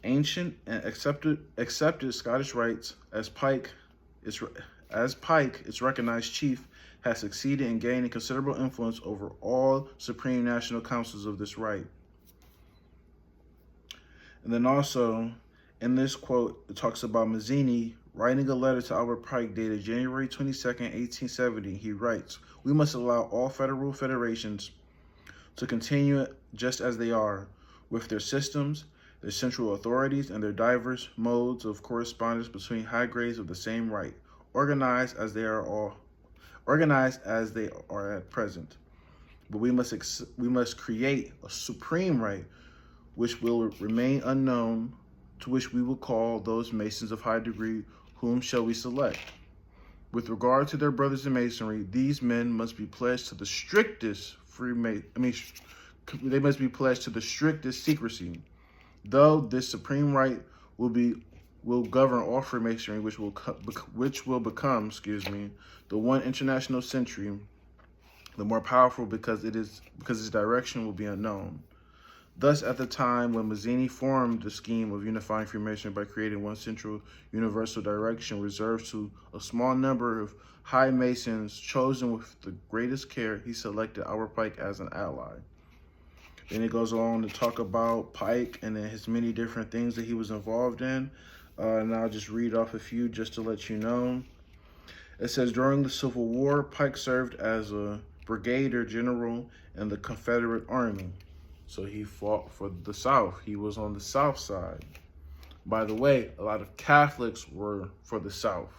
Ancient and accepted Scottish rites, as Pike, its recognized chief, has succeeded in gaining considerable influence over all supreme national councils of this rite. And then also, in this quote, it talks about Mazzini writing a letter to Albert Pike dated January 22nd, 1870. He writes, "We must allow all federal federations to continue just as they are, with their systems, their central authorities, and their diverse modes of correspondence between high grades of the same right, organized as they are at present. But we must create a supreme right which will remain unknown, to which we will call those Masons of high degree. Whom shall we select? With regard to their brothers in Masonry, these men must be pledged to the strictest secrecy. Though this supreme right will govern all Freemasonry, which will become, the one international century, the more powerful because its direction will be unknown. Thus, at the time when Mazzini formed the scheme of unifying Freemasonry by creating one central universal direction reserved to a small number of high Masons chosen with the greatest care, he selected Albert Pike as an ally." Then it goes on to talk about Pike and then his many different things that he was involved in. And I'll just read off a few just to let you know. It says during the Civil War, Pike served as a brigadier general in the Confederate Army. So he fought for the South. He was on the South side. By the way, a lot of Catholics were for the South,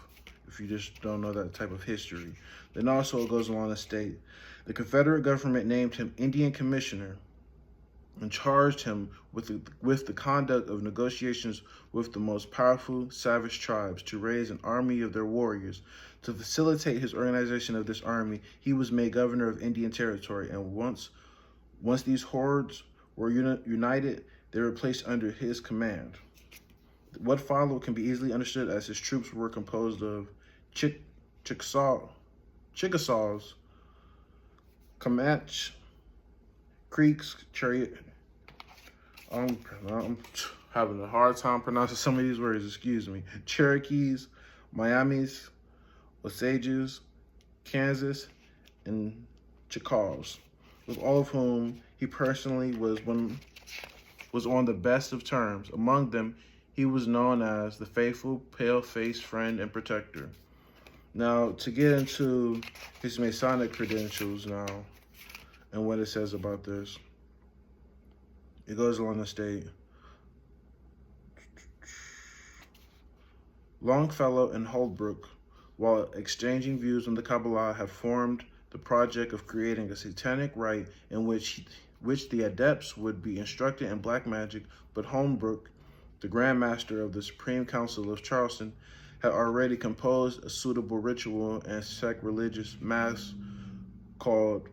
if you just don't know that type of history. Then also it goes along to state, the Confederate government named him Indian Commissioner and charged him with the conduct of negotiations with the most powerful savage tribes to raise an army of their warriors. To facilitate his organization of this army, he was made governor of Indian Territory, and once these hordes were united, they were placed under his command. What followed can be easily understood as his troops were composed of Chickasaws, Comanche, Creeks, I'm having a hard time pronouncing some of these words, excuse me. Cherokees, Miamis, Osages, Kansas, and Chickasaws, with all of whom he personally was on the best of terms. Among them, he was known as the faithful, pale-faced friend and protector. Now, to get into his Masonic credentials now, and what it says about this, it goes along to state, Longfellow and Holbrook, while exchanging views on the Kabbalah, have formed the project of creating a satanic rite in which the adepts would be instructed in black magic, but Holbrook, the Grand Master of the Supreme Council of Charleston, had already composed a suitable ritual and sacrilegious mass called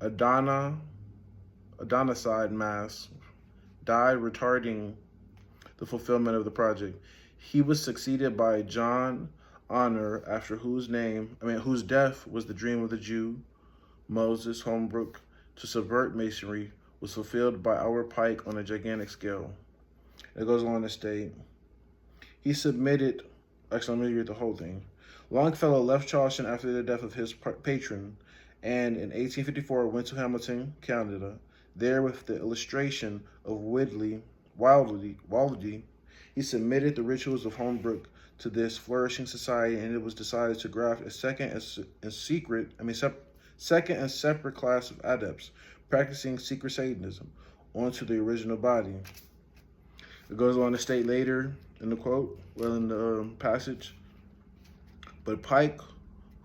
Adonicide Mass, died retarding the fulfillment of the project. He was succeeded by John Honor, after whose death was the dream of the Jew, Moses Holbrook, to subvert Masonry, was fulfilled by our Pike on a gigantic scale. It goes on to state, he submitted, actually let me read the whole thing. Longfellow left Charleston after the death of his patron, and in 1854 went to Hamilton, Canada. There, with the illustration of Wildey, he submitted the rituals of Holbrook to this flourishing society, and it was decided to graft a second and separate class of adepts practicing secret Satanism onto the original body. It goes on to state later in the passage, but Pike,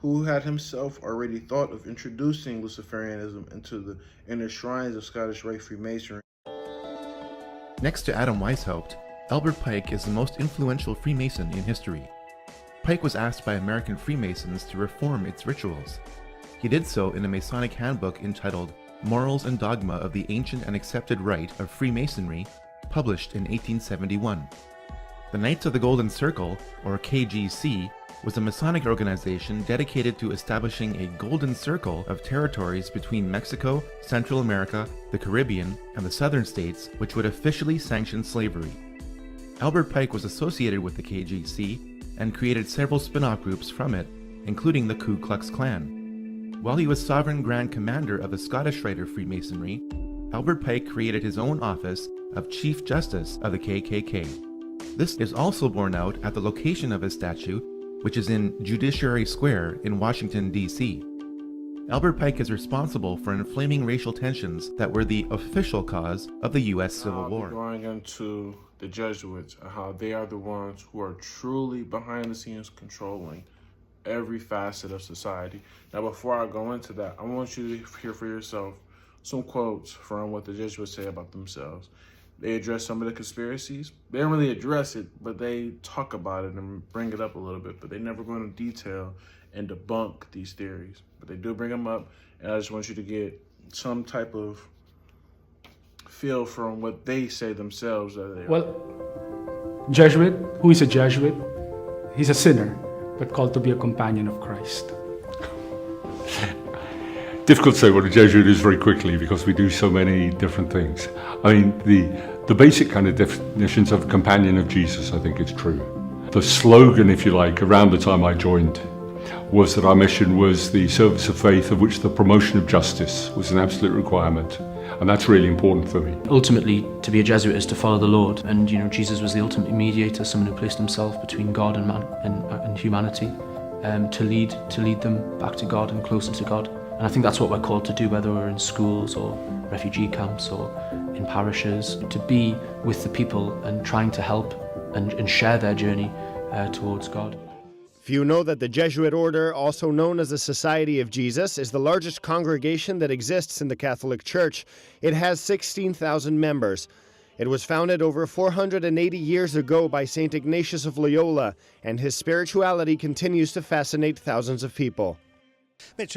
who had himself already thought of introducing Luciferianism into the inner shrines of Scottish Rite Freemasonry. Next to Adam Weishaupt, Albert Pike is the most influential Freemason in history. Pike was asked by American Freemasons to reform its rituals. He did so in a Masonic handbook entitled Morals and Dogma of the Ancient and Accepted Rite of Freemasonry, published in 1871. The Knights of the Golden Circle, or KGC, was a Masonic organization dedicated to establishing a golden circle of territories between Mexico, Central America, the Caribbean, and the southern states, which would officially sanction slavery. Albert Pike was associated with the KGC and created several spin-off groups from it, including the Ku Klux Klan. While he was Sovereign Grand Commander of the Scottish Rite of Freemasonry, Albert Pike created his own office of Chief Justice of the KKK. This is also borne out at the location of his statue, which is in Judiciary Square in Washington, D.C. Albert Pike is responsible for inflaming racial tensions that were the official cause of the U.S. Civil War. Going into the Jesuits and how they are the ones who are truly behind the scenes controlling every facet of society. Now, before I go into that, I want you to hear for yourself some quotes from what the Jesuits say about themselves. They address some of the conspiracies. They don't really address it, but they talk about it and bring it up a little bit, but they never go into detail and debunk these theories. But they do bring them up, and I just want you to get some type of feel from what they say themselves that they are. Well, Jesuit, who is a Jesuit? He's a sinner, but called to be a companion of Christ. Difficult to say what a Jesuit is very quickly because we do so many different things. I mean, the basic kind of definitions of companion of Jesus, I think it's true. The slogan, if you like, around the time I joined was that our mission was the service of faith, of which the promotion of justice was an absolute requirement. And that's really important for me. Ultimately, to be a Jesuit is to follow the Lord. And, Jesus was the ultimate mediator, someone who placed himself between God and man and humanity, to lead them back to God and closer to God. And I think that's what we're called to do, whether we're in schools or refugee camps or in parishes, to be with the people and trying to help and share their journey towards God. Few know that the Jesuit order, also known as the Society of Jesus, is the largest congregation that exists in the Catholic Church. It has 16,000 members. It was founded over 480 years ago by St. Ignatius of Loyola, and his spirituality continues to fascinate thousands of people. When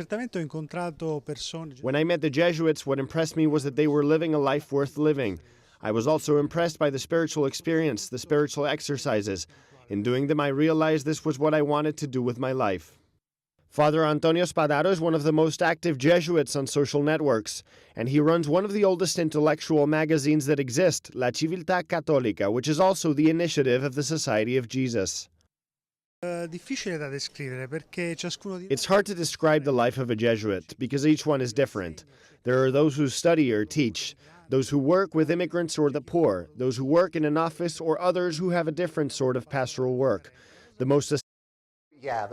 I met the Jesuits, what impressed me was that they were living a life worth living. I was also impressed by the spiritual experience, the spiritual exercises. In doing them, I realized this was what I wanted to do with my life. Father Antonio Spadaro is one of the most active Jesuits on social networks, and he runs one of the oldest intellectual magazines that exist, La Civiltà Cattolica, which is also the initiative of the Society of Jesus. It's hard to describe the life of a Jesuit, because each one is different. There are those who study or teach, those who work with immigrants or the poor, those who work in an office, or others who have a different sort of pastoral work. The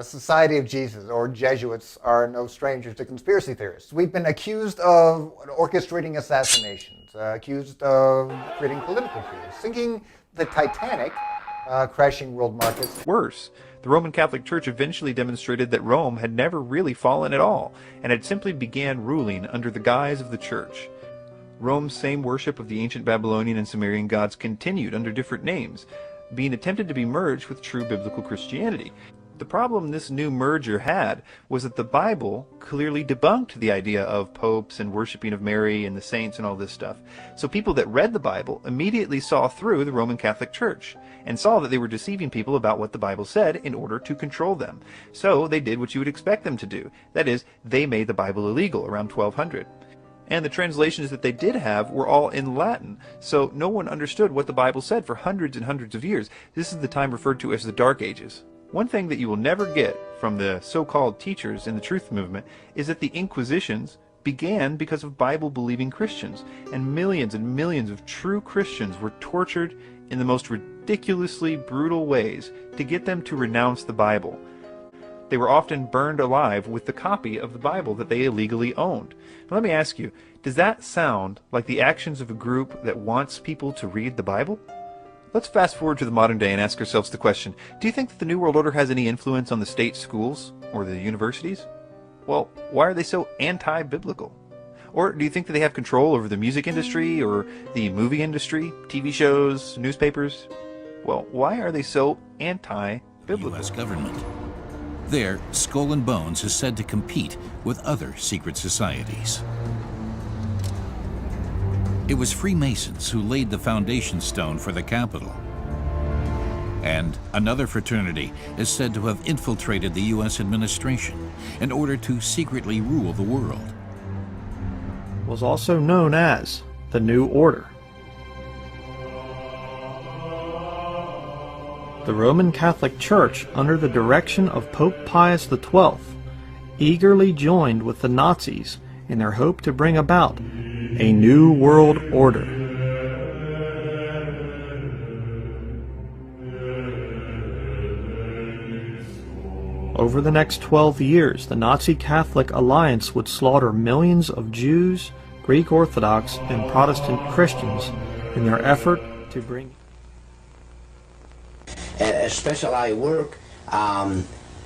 Society of Jesus, or Jesuits, are no strangers to conspiracy theorists. We've been accused of orchestrating assassinations, accused of creating political coups, sinking the Titanic, crashing world markets. Worse, the Roman Catholic Church eventually demonstrated that Rome had never really fallen at all, and had simply began ruling under the guise of the Church. Rome's same worship of the ancient Babylonian and Sumerian gods continued under different names, being attempted to be merged with true biblical Christianity. The problem this new merger had was that the Bible clearly debunked the idea of popes and worshiping of Mary and the saints and all this stuff. So people that read the Bible immediately saw through the Roman Catholic Church and saw that they were deceiving people about what the Bible said in order to control them. So they did what you would expect them to do. That is, they made the Bible illegal around 1200. And the translations that they did have were all in Latin, so no one understood what the Bible said for hundreds and hundreds of years. This is the time referred to as the Dark Ages. One thing that you will never get from the so-called teachers in the truth movement is that the Inquisitions began because of Bible-believing Christians, and millions of true Christians were tortured in the most ridiculously brutal ways to get them to renounce the Bible. They were often burned alive with the copy of the Bible that they illegally owned. Now, let me ask you, does that sound like the actions of a group that wants people to read the Bible? Let's fast forward to the modern day and ask ourselves the question, do you think that the New World Order has any influence on the state schools or the universities? Well, why are they so anti-biblical? Or do you think that they have control over the music industry or the movie industry, TV shows, newspapers? Well, why are they so anti-biblical? U.S. government. There, Skull and Bones is said to compete with other secret societies. It was Freemasons who laid the foundation stone for the Capitol. And another fraternity is said to have infiltrated the U.S. administration in order to secretly rule the world. Was also known as the New Order. The Roman Catholic Church, under the direction of Pope Pius XII, eagerly joined with the Nazis in their hope to bring about a new world order. Over the next 12 years, the Nazi Catholic alliance would slaughter millions of Jews, Greek Orthodox, and Protestant Christians in their effort to bring especially I work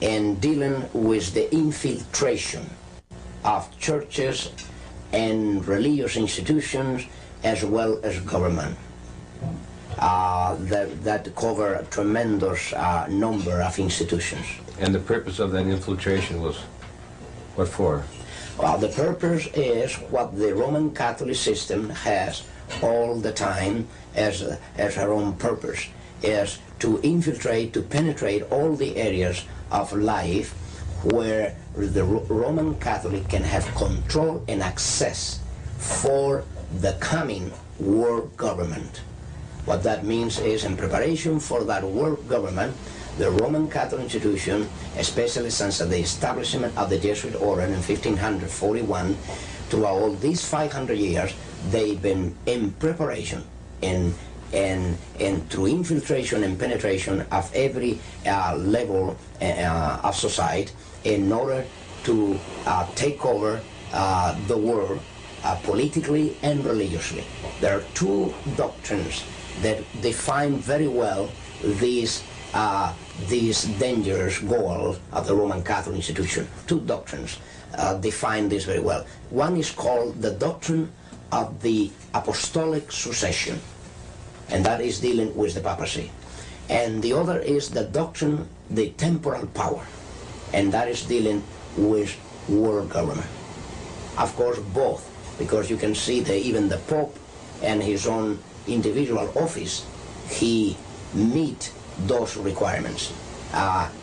in dealing with the infiltration of churches and religious institutions as well as government that cover a tremendous number of institutions. And the purpose of that infiltration was what for? Well, the purpose is what the Roman Catholic system has all the time as her own purpose, is to infiltrate, to penetrate all the areas of life where the Roman Catholic can have control and access for the coming world government. What that means is, in preparation for that world government, the Roman Catholic institution, especially since the establishment of the Jesuit order in 1541, throughout all these 500 years, they've been in preparation and through infiltration and penetration of every level of society in order to take over the world politically and religiously. There are two doctrines that define very well these dangerous goal of the Roman Catholic institution. Two doctrines define this very well. One is called the doctrine of the apostolic succession, and that is dealing with the papacy. And the other is the doctrine, the temporal power, and that is dealing with world government. Of course, both, because you can see that even the Pope and his own individual office, he meet those requirements.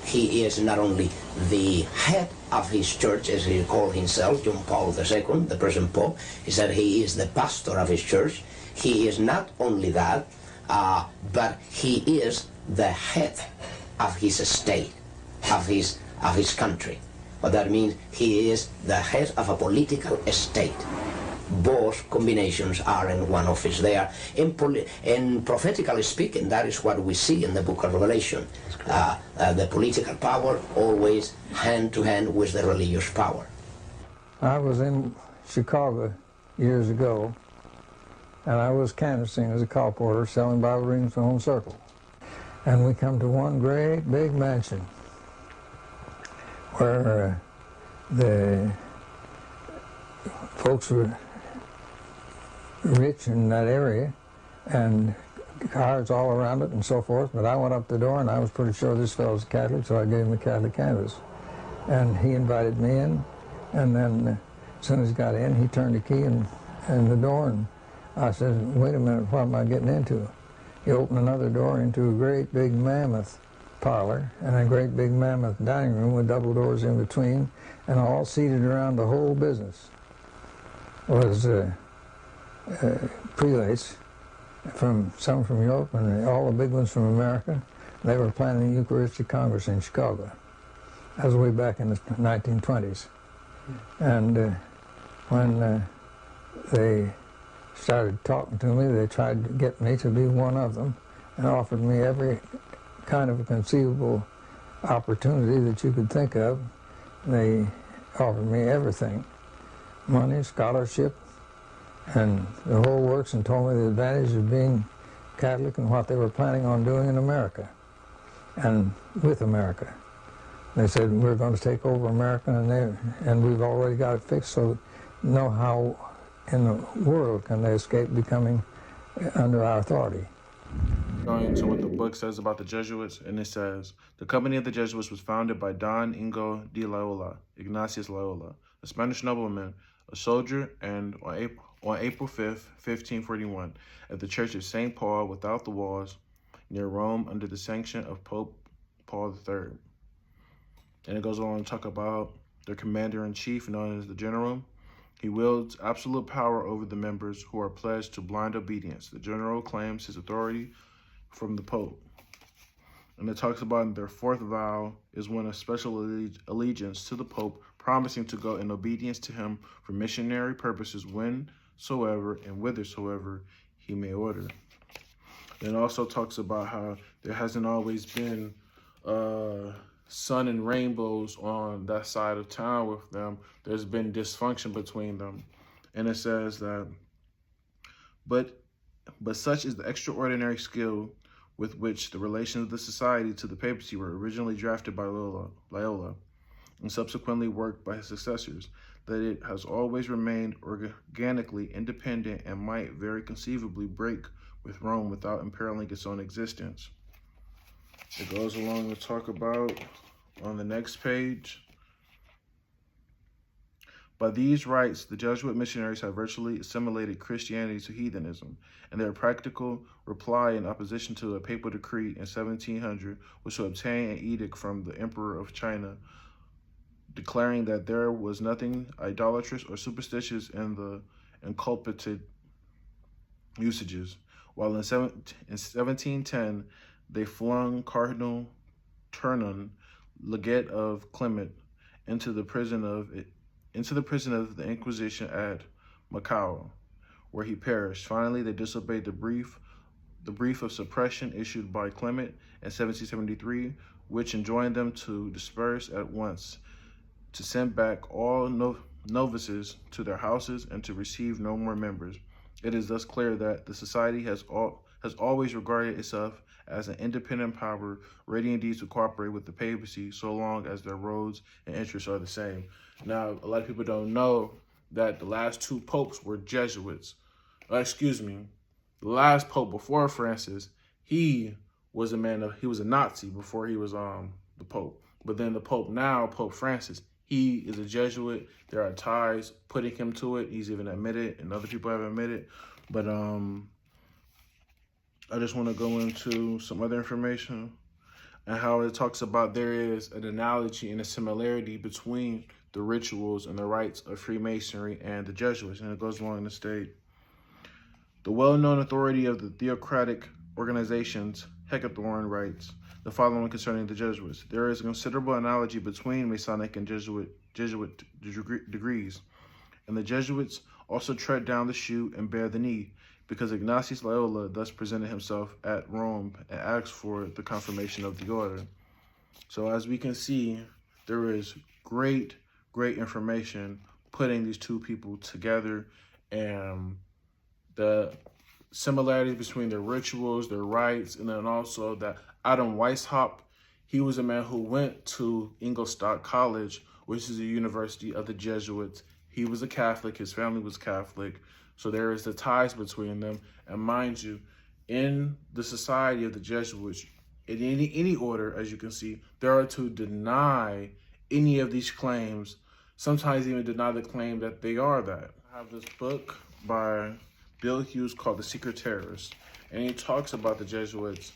He is not only the head of his church, as he called himself, John Paul II, the present Pope. He said he is the pastor of his church. He is not only that, but he is the head of his state, of his country. What that means, he is the head of a political state. Both combinations are in one office. They are, in prophetically speaking, that is what we see in the book of Revelation. The political power always hand to hand with the religious power. I was in Chicago years ago, and I was canvassing as a colporteur, selling Bible readings for Home Circle. And we come to one great big mansion where the folks were rich in that area, and cars all around it and so forth. But I went up the door, and I was pretty sure this fellow was a Catholic, so I gave him a Catholic canvas. And he invited me in, and then as soon as he got in, he turned the key in the door, and I said, wait a minute, what am I getting into? He opened another door into a great big mammoth parlor and a great big mammoth dining room with double doors in between, and all seated around the whole business was prelates, some from Europe and all the big ones from America. They were planning the Eucharistic Congress in Chicago. That was way back in the 1920s. And when they started talking to me, they tried to get me to be one of them and offered me every kind of conceivable opportunity that you could think of. They offered me everything, money, scholarship, and the whole works, and told me the advantage of being Catholic and what they were planning on doing in America and with America. They said, we're going to take over America, and we've already got it fixed, so know how in the world can they escape becoming under our authority. Going into what the book says about the Jesuits, and it says, the company of the Jesuits was founded by Don Ingo de Loyola, Ignatius Loyola, a Spanish nobleman, a soldier, and on April 5th, 1541, at the Church of St. Paul without the walls, near Rome, under the sanction of Pope Paul III. And it goes on to talk about their commander-in-chief, known as the general. He wields absolute power over the members who are pledged to blind obedience. The general claims his authority from the Pope. And it talks about their fourth vow is one of special allegiance to the Pope, promising to go in obedience to him for missionary purposes whensoever and whithersoever he may order. It also talks about how there hasn't always been sun and rainbows on that side of town with them. There's been dysfunction between them. And it says that, but such is the extraordinary skill with which the relations of the society to the papacy were originally drafted by Loyola and subsequently worked by his successors, that it has always remained organically independent and might very conceivably break with Rome without imperiling its own existence. It goes along to talk about, on the next page, by these rites, the Jesuit missionaries have virtually assimilated Christianity to heathenism, and their practical reply in opposition to a papal decree in 1700 was to obtain an edict from the Emperor of China declaring that there was nothing idolatrous or superstitious in the inculpated usages. While in 1710, they flung Cardinal Turnon, legate of Clement, into the prison of the Inquisition at Macau, where he perished. Finally, they disobeyed the brief of suppression issued by Clement in 1773, which enjoined them to disperse at once, to send back all novices to their houses, and to receive no more members. It is thus clear that the society has always regarded itself as an independent power, ready indeed to cooperate with the papacy so long as their roads and interests are the same. Now, a lot of people don't know that the last two popes were Jesuits. The last pope before Francis, he was a Nazi before he was the pope. But then the pope now, Pope Francis, he is a Jesuit. There are ties putting him to it. He's even admitted, and other people have admitted. But I just want to go into some other information and how it talks about there is an analogy and a similarity between the rituals and the rites of Freemasonry and the Jesuits. And it goes along to state, the well-known authority of the theocratic organizations, Heckathorn, writes the following concerning the Jesuits. There is a considerable analogy between Masonic and Jesuit degrees, and the Jesuits also tread down the chute and bear the knee, because Ignatius Loyola thus presented himself at Rome and asked for the confirmation of the order. So as we can see, there is great information putting these two people together, and the similarities between their rituals, their rites, and then also that Adam Weishaupt, he was a man who went to Ingolstadt College, which is a university of the Jesuits. He was a Catholic, his family was Catholic, so there is the ties between them. And mind you, in the society of the Jesuits, in any order, as you can see, they are to deny any of these claims, sometimes even deny the claim that they are that. I have this book by Bill Hughes called The Secret Terrorist, and he talks about the Jesuits,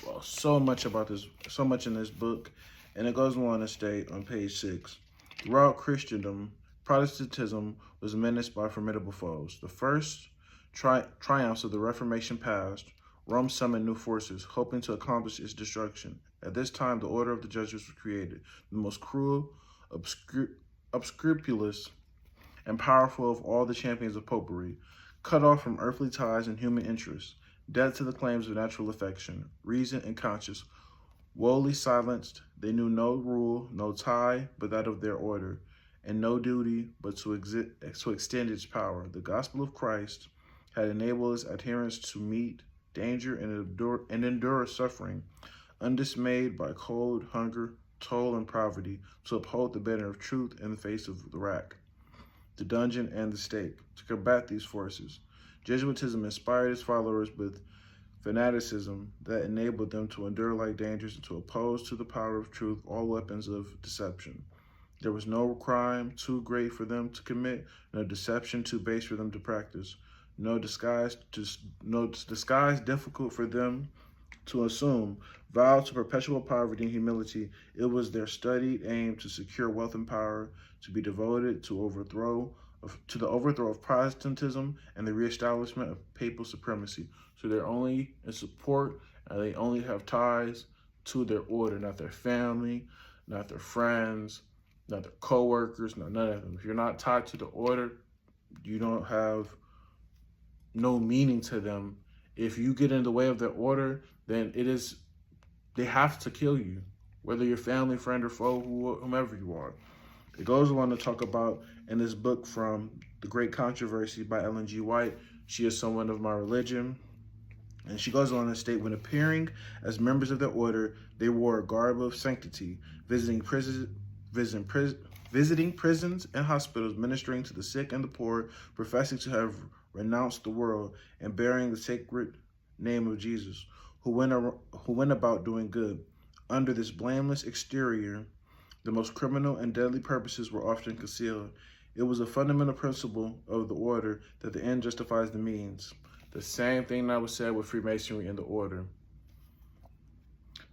well, so much in this book, and it goes on to state on page 6, throughout Christendom, Protestantism was menaced by formidable foes. The first triumphs of the Reformation passed, Rome summoned new forces, hoping to accomplish its destruction. At this time, the order of the Jesuits was created, the most cruel, unscrupulous, and powerful of all the champions of popery, cut off from earthly ties and human interests, dead to the claims of natural affection, reason, and conscience, woefully silenced. They knew no rule, no tie, but that of their order, and no duty but to extend its power. The gospel of Christ had enabled its adherents to meet danger and endure suffering, undismayed by cold, hunger, toil, and poverty, to uphold the banner of truth in the face of the rack, the dungeon, and the stake. To combat these forces, Jesuitism inspired its followers with fanaticism that enabled them to endure like dangers and to oppose to the power of truth all weapons of deception. There was no crime too great for them to commit, no deception too base for them to practice, no disguise difficult for them to assume. Vowed to perpetual poverty and humility, it was their studied aim to secure wealth and power, to be devoted to the overthrow of Protestantism and the reestablishment of papal supremacy. So they're only in support, and they only have ties to their order, not their family, not their friends, not their co-workers, none of them. If you're not tied to the order, you don't have no meaning to them. If you get in the way of their order, then they have to kill you, whether you're family, friend, or foe, whomever you are. It goes on to talk about in this book from The Great Controversy by Ellen G. White. She is someone of my religion. And she goes on to state, when appearing as members of the order, they wore a garb of sanctity, visiting prisons and hospitals, ministering to the sick and the poor, professing to have renounced the world, and bearing the sacred name of Jesus, who went about doing good. Under this blameless exterior, the most criminal and deadly purposes were often concealed. It was a fundamental principle of the order that the end justifies the means. The same thing that was said with Freemasonry and the order.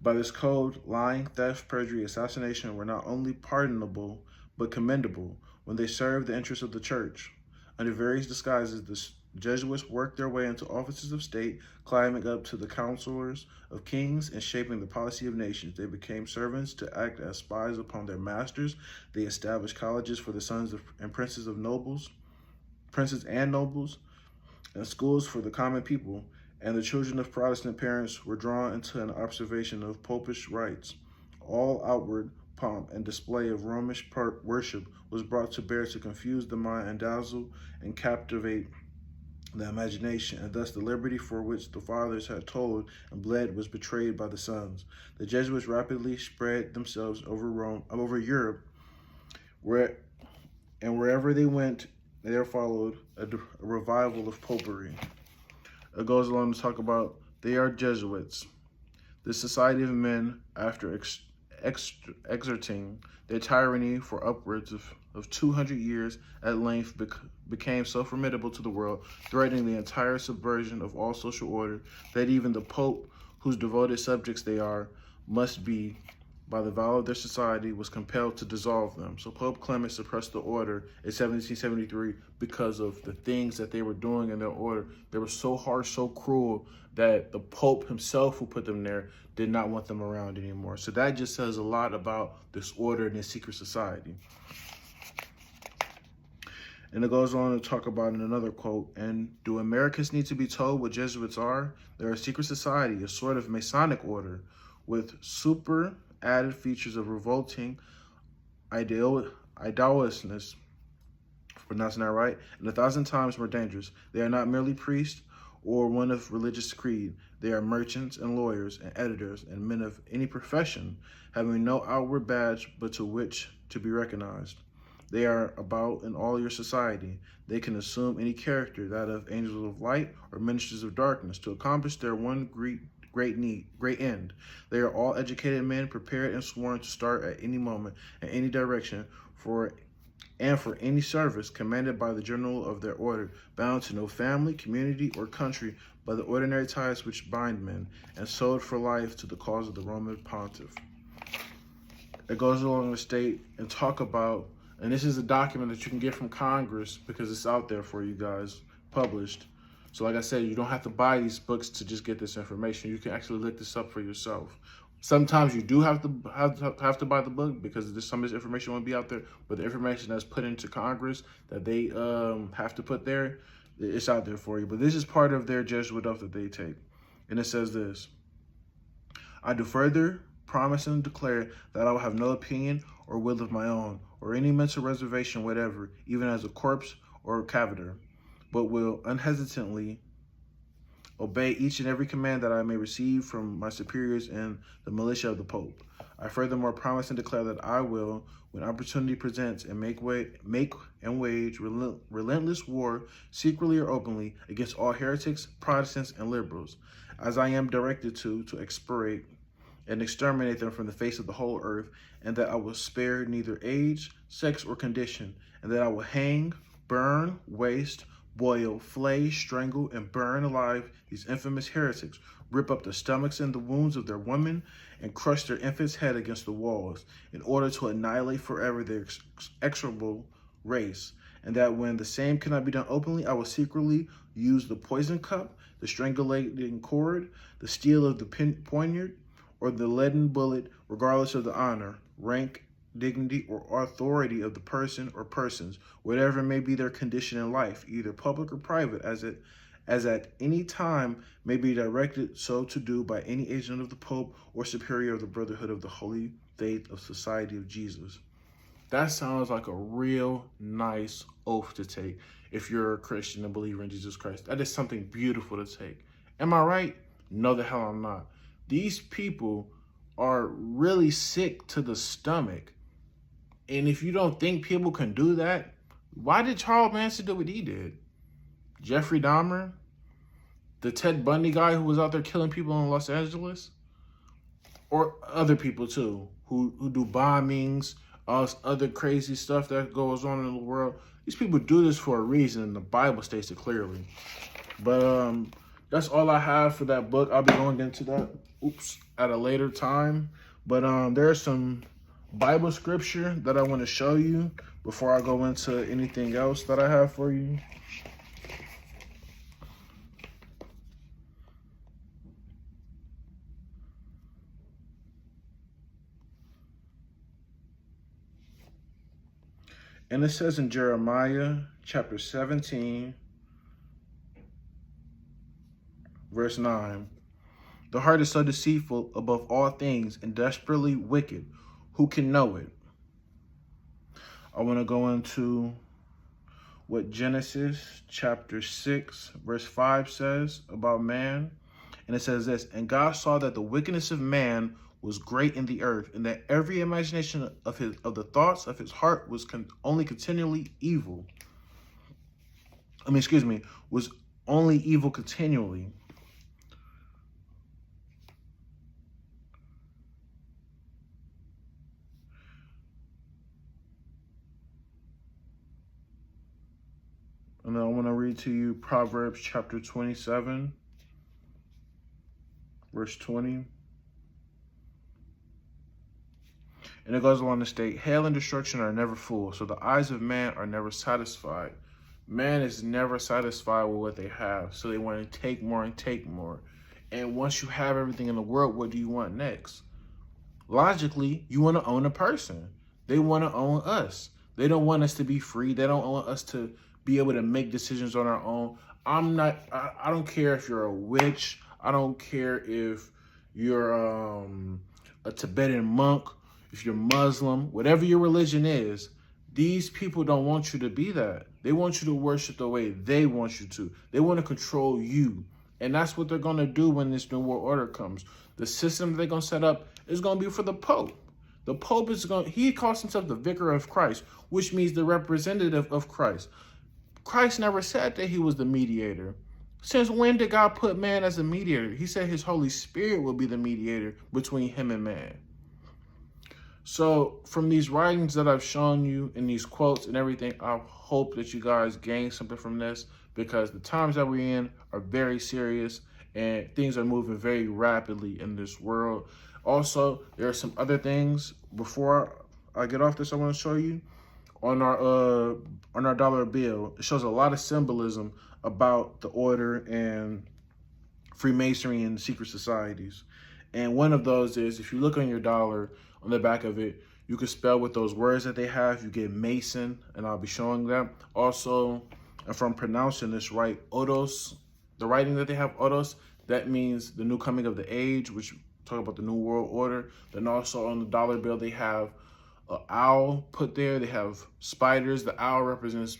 By this code, lying, theft, perjury, assassination were not only pardonable, but commendable when they served the interests of the church. Under various disguises, the Jesuits worked their way into offices of state, climbing up to the counselors of kings and shaping the policy of nations. They became servants to act as spies upon their masters. They established colleges for the sons and princes and nobles. and schools for the common people, and the children of Protestant parents were drawn into an observation of popish rites. All outward pomp and display of Romish worship was brought to bear to confuse the mind and dazzle and captivate the imagination, and thus the liberty for which the fathers had toiled and bled was betrayed by the sons. The Jesuits rapidly spread themselves over Europe, and wherever they went, there followed a revival of popery. It goes along to talk about they are Jesuits, the society of men, after exerting their tyranny for upwards of 200 years, at length became so formidable to the world, threatening the entire subversion of all social order, that even the Pope, whose devoted subjects they must be, by the vow of their society, was compelled to dissolve them. So Pope Clement suppressed the order in 1773 because of the things that they were doing in their order. They were so harsh, so cruel, that the Pope himself, who put them there, did not want them around anymore. So that just says a lot about this order and this secret society. And it goes on to talk about in another quote, and do Americans need to be told what Jesuits are? They're a secret society, a sort of Masonic order, with super added features of revolting idolatrousness, pronouncing that right, and 1,000 times more dangerous. They are not merely priests or one of religious creed. They are merchants and lawyers and editors and men of any profession, having no outward badge but to which to be recognized. They are about in all your society. They can assume any character, that of angels of light or ministers of darkness, to accomplish their one great end. They are all educated men, prepared and sworn to start at any moment, in any direction, for any service commanded by the general of their order, bound to no family, community, or country, by the ordinary ties which bind men, and sold for life to the cause of the Roman Pontiff. It goes along to state and talk about, and this is a document that you can get from Congress because it's out there for you guys, published. So like I said, you don't have to buy these books to just get this information. You can actually look this up for yourself. Sometimes you do have to buy the book because some of this information won't be out there, but the information that's put into Congress that they have to put there, it's out there for you. But this is part of their Jesuit oath that they take. And it says this: I do further promise and declare that I will have no opinion or will of my own, or any mental reservation whatever, even as a corpse or a cadaver, but will unhesitatingly obey each and every command that I may receive from my superiors and the militia of the Pope. I furthermore promise and declare that I will, when opportunity presents, and make and wage relentless war, secretly or openly, against all heretics, Protestants, and liberals, as I am directed to expurgate and exterminate them from the face of the whole earth, and that I will spare neither age, sex, or condition, and that I will hang, burn, waste, boil, flay, strangle, and burn alive these infamous heretics, rip up the stomachs and the wounds of their women, and crush their infants' head against the walls, in order to annihilate forever their execrable race. And that when the same cannot be done openly, I will secretly use the poison cup, the strangulating cord, the steel of the poniard, or the leaden bullet, regardless of the honor, rank, dignity, or authority of the person or persons, whatever may be their condition in life, either public or private, as at any time may be directed so to do by any agent of the Pope or superior of the Brotherhood of the Holy Faith of Society of Jesus. That sounds like a real nice oath to take if you're a Christian and believer in Jesus Christ. That is something beautiful to take. Am I right? No, the hell I'm not. These people are really sick to the stomach. And if you don't think people can do that, why did Charles Manson do what he did? Jeffrey Dahmer? The Ted Bundy guy who was out there killing people in Los Angeles? Or other people too, who do bombings, other crazy stuff that goes on in the world. These people do this for a reason, and the Bible states it clearly. But that's all I have for that book. I'll be going into that at a later time. But there's some Bible scripture that I want to show you before I go into anything else that I have for you. And it says in Jeremiah chapter 17, verse 9. The heart is so deceitful above all things and desperately wicked. Who can know it? I want to go into what Genesis chapter 6, verse 5 says about man. And it says this, and God saw that the wickedness of man was great in the earth, and that every imagination of the thoughts of his heart was only continually evil. Was only evil continually. And then I want to read to you Proverbs chapter 27, verse 20. And it goes along to state, hail and destruction are never full, so the eyes of man are never satisfied. Man is never satisfied with what they have, so they want to take more and take more. And once you have everything in the world, what do you want next? Logically, you want to own a person. They want to own us. They don't want us to be free. They don't want us to be able to make decisions on our own. I don't care if you're a witch. I don't care if you're a Tibetan monk, if you're Muslim, whatever your religion is, these people don't want you to be that. They want you to worship the way they want you to. They want to control you. And that's what they're going to do when this New World Order comes. The system they're going to set up is going to be for the Pope. The Pope he calls himself the Vicar of Christ, which means the representative of Christ. Christ never said that he was the mediator. Since when did God put man as a mediator? He said his Holy Spirit will be the mediator between him and man. So from these writings that I've shown you and these quotes and everything, I hope that you guys gain something from this, because the times that we're in are very serious and things are moving very rapidly in this world. Also, there are some other things before I get off this I want to show you. On our dollar bill, it shows a lot of symbolism about the order and Freemasonry and secret societies. And one of those is, if you look on your dollar, on the back of it, you can spell with those words that they have. You get Mason, and I'll be showing that. Also, if I'm pronouncing this right, Odos, the writing that they have, Odos, that means the new coming of the age, which talk about the New World Order. Then also on the dollar bill, they have an owl put there. They have spiders. The owl represents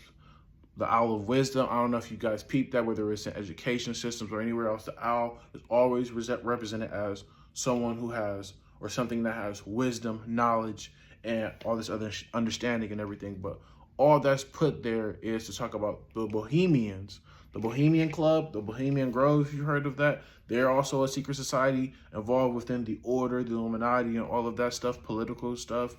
the owl of wisdom. I don't know if you guys peeped that, whether it's in education systems or anywhere else. The owl is always represented as someone who has, or something that has wisdom, knowledge, and all this other understanding and everything. But all that's put there is to talk about the Bohemians, the Bohemian Club, the Bohemian Grove, if you've heard of that. They're also a secret society involved within the order, the Illuminati, and all of that stuff, political stuff,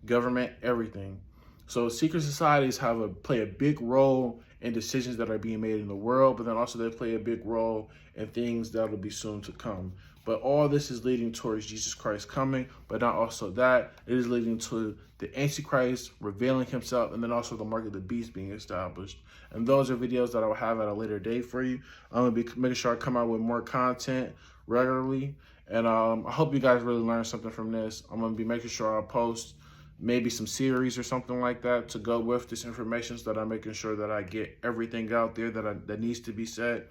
government, everything. So secret societies play a big role in decisions that are being made in the world, but then also they play a big role in things that will be soon to come. But all this is leading towards Jesus Christ coming, but not also that. It is leading to the Antichrist revealing himself, and then also the mark of the beast being established. And those are videos that I will have at a later date for you. I'm going to be making sure I come out with more content regularly. And I hope you guys really learned something from this. I'm going to be making sure I post maybe some series or something like that to go with this information, so that I'm making sure that I get everything out there that needs to be said.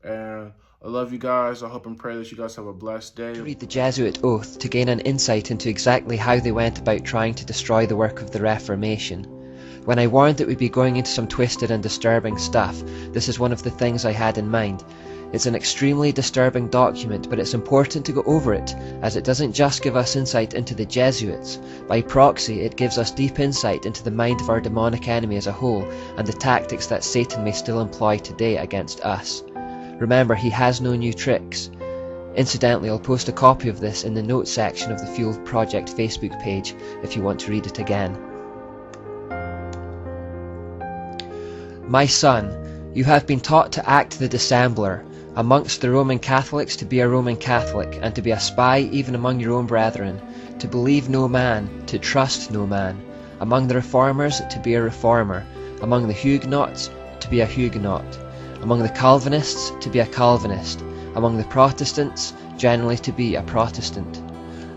And I love you guys. I hope and pray that you guys have a blessed day. Read the Jesuit oath to gain an insight into exactly how they went about trying to destroy the work of the Reformation. When I warned that we'd be going into some twisted and disturbing stuff, this is one of the things I had in mind. It's an extremely disturbing document, but it's important to go over it, as it doesn't just give us insight into the Jesuits. By proxy, it gives us deep insight into the mind of our demonic enemy as a whole, and the tactics that Satan may still employ today against us. Remember, he has no new tricks. Incidentally, I'll post a copy of this in the notes section of the Fuel Project Facebook page if you want to read it again. My son, you have been taught to act the dissembler, amongst the Roman Catholics to be a Roman Catholic, and to be a spy even among your own brethren, to believe no man, to trust no man, among the Reformers to be a Reformer, among the Huguenots to be a Huguenot, among the Calvinists to be a Calvinist, among the Protestants generally to be a Protestant,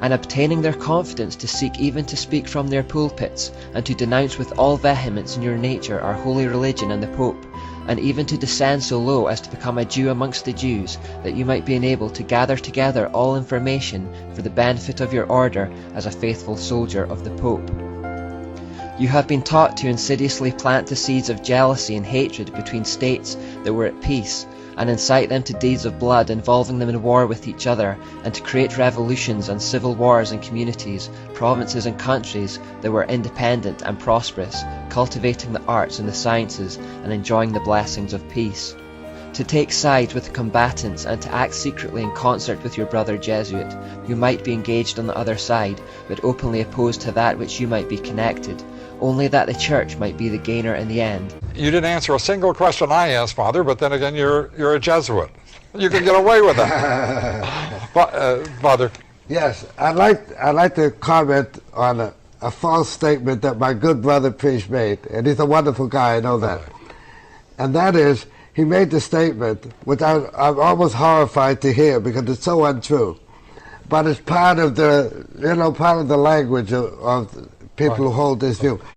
and obtaining their confidence to seek even to speak from their pulpits, and to denounce with all vehemence in your nature our holy religion and the Pope, and even to descend so low as to become a Jew amongst the Jews, that you might be enabled to gather together all information for the benefit of your order as a faithful soldier of the Pope. You have been taught to insidiously plant the seeds of jealousy and hatred between states that were at peace, and incite them to deeds of blood involving them in war with each other, and to create revolutions and civil wars in communities, provinces and countries that were independent and prosperous, cultivating the arts and the sciences and enjoying the blessings of peace. To take sides with the combatants and to act secretly in concert with your brother Jesuit, who might be engaged on the other side, but openly opposed to that which you might be connected, only that the Church might be the gainer in the end. You didn't answer a single question I asked, Father, but then again, you're a Jesuit. You can get away with that. Father. Yes, I'd like to comment on a false statement that my good brother priest made, and he's a wonderful guy, I know that. And that is, he made the statement, which I'm almost horrified to hear because it's so untrue. But it's part of the, part of the language of people who hold this view.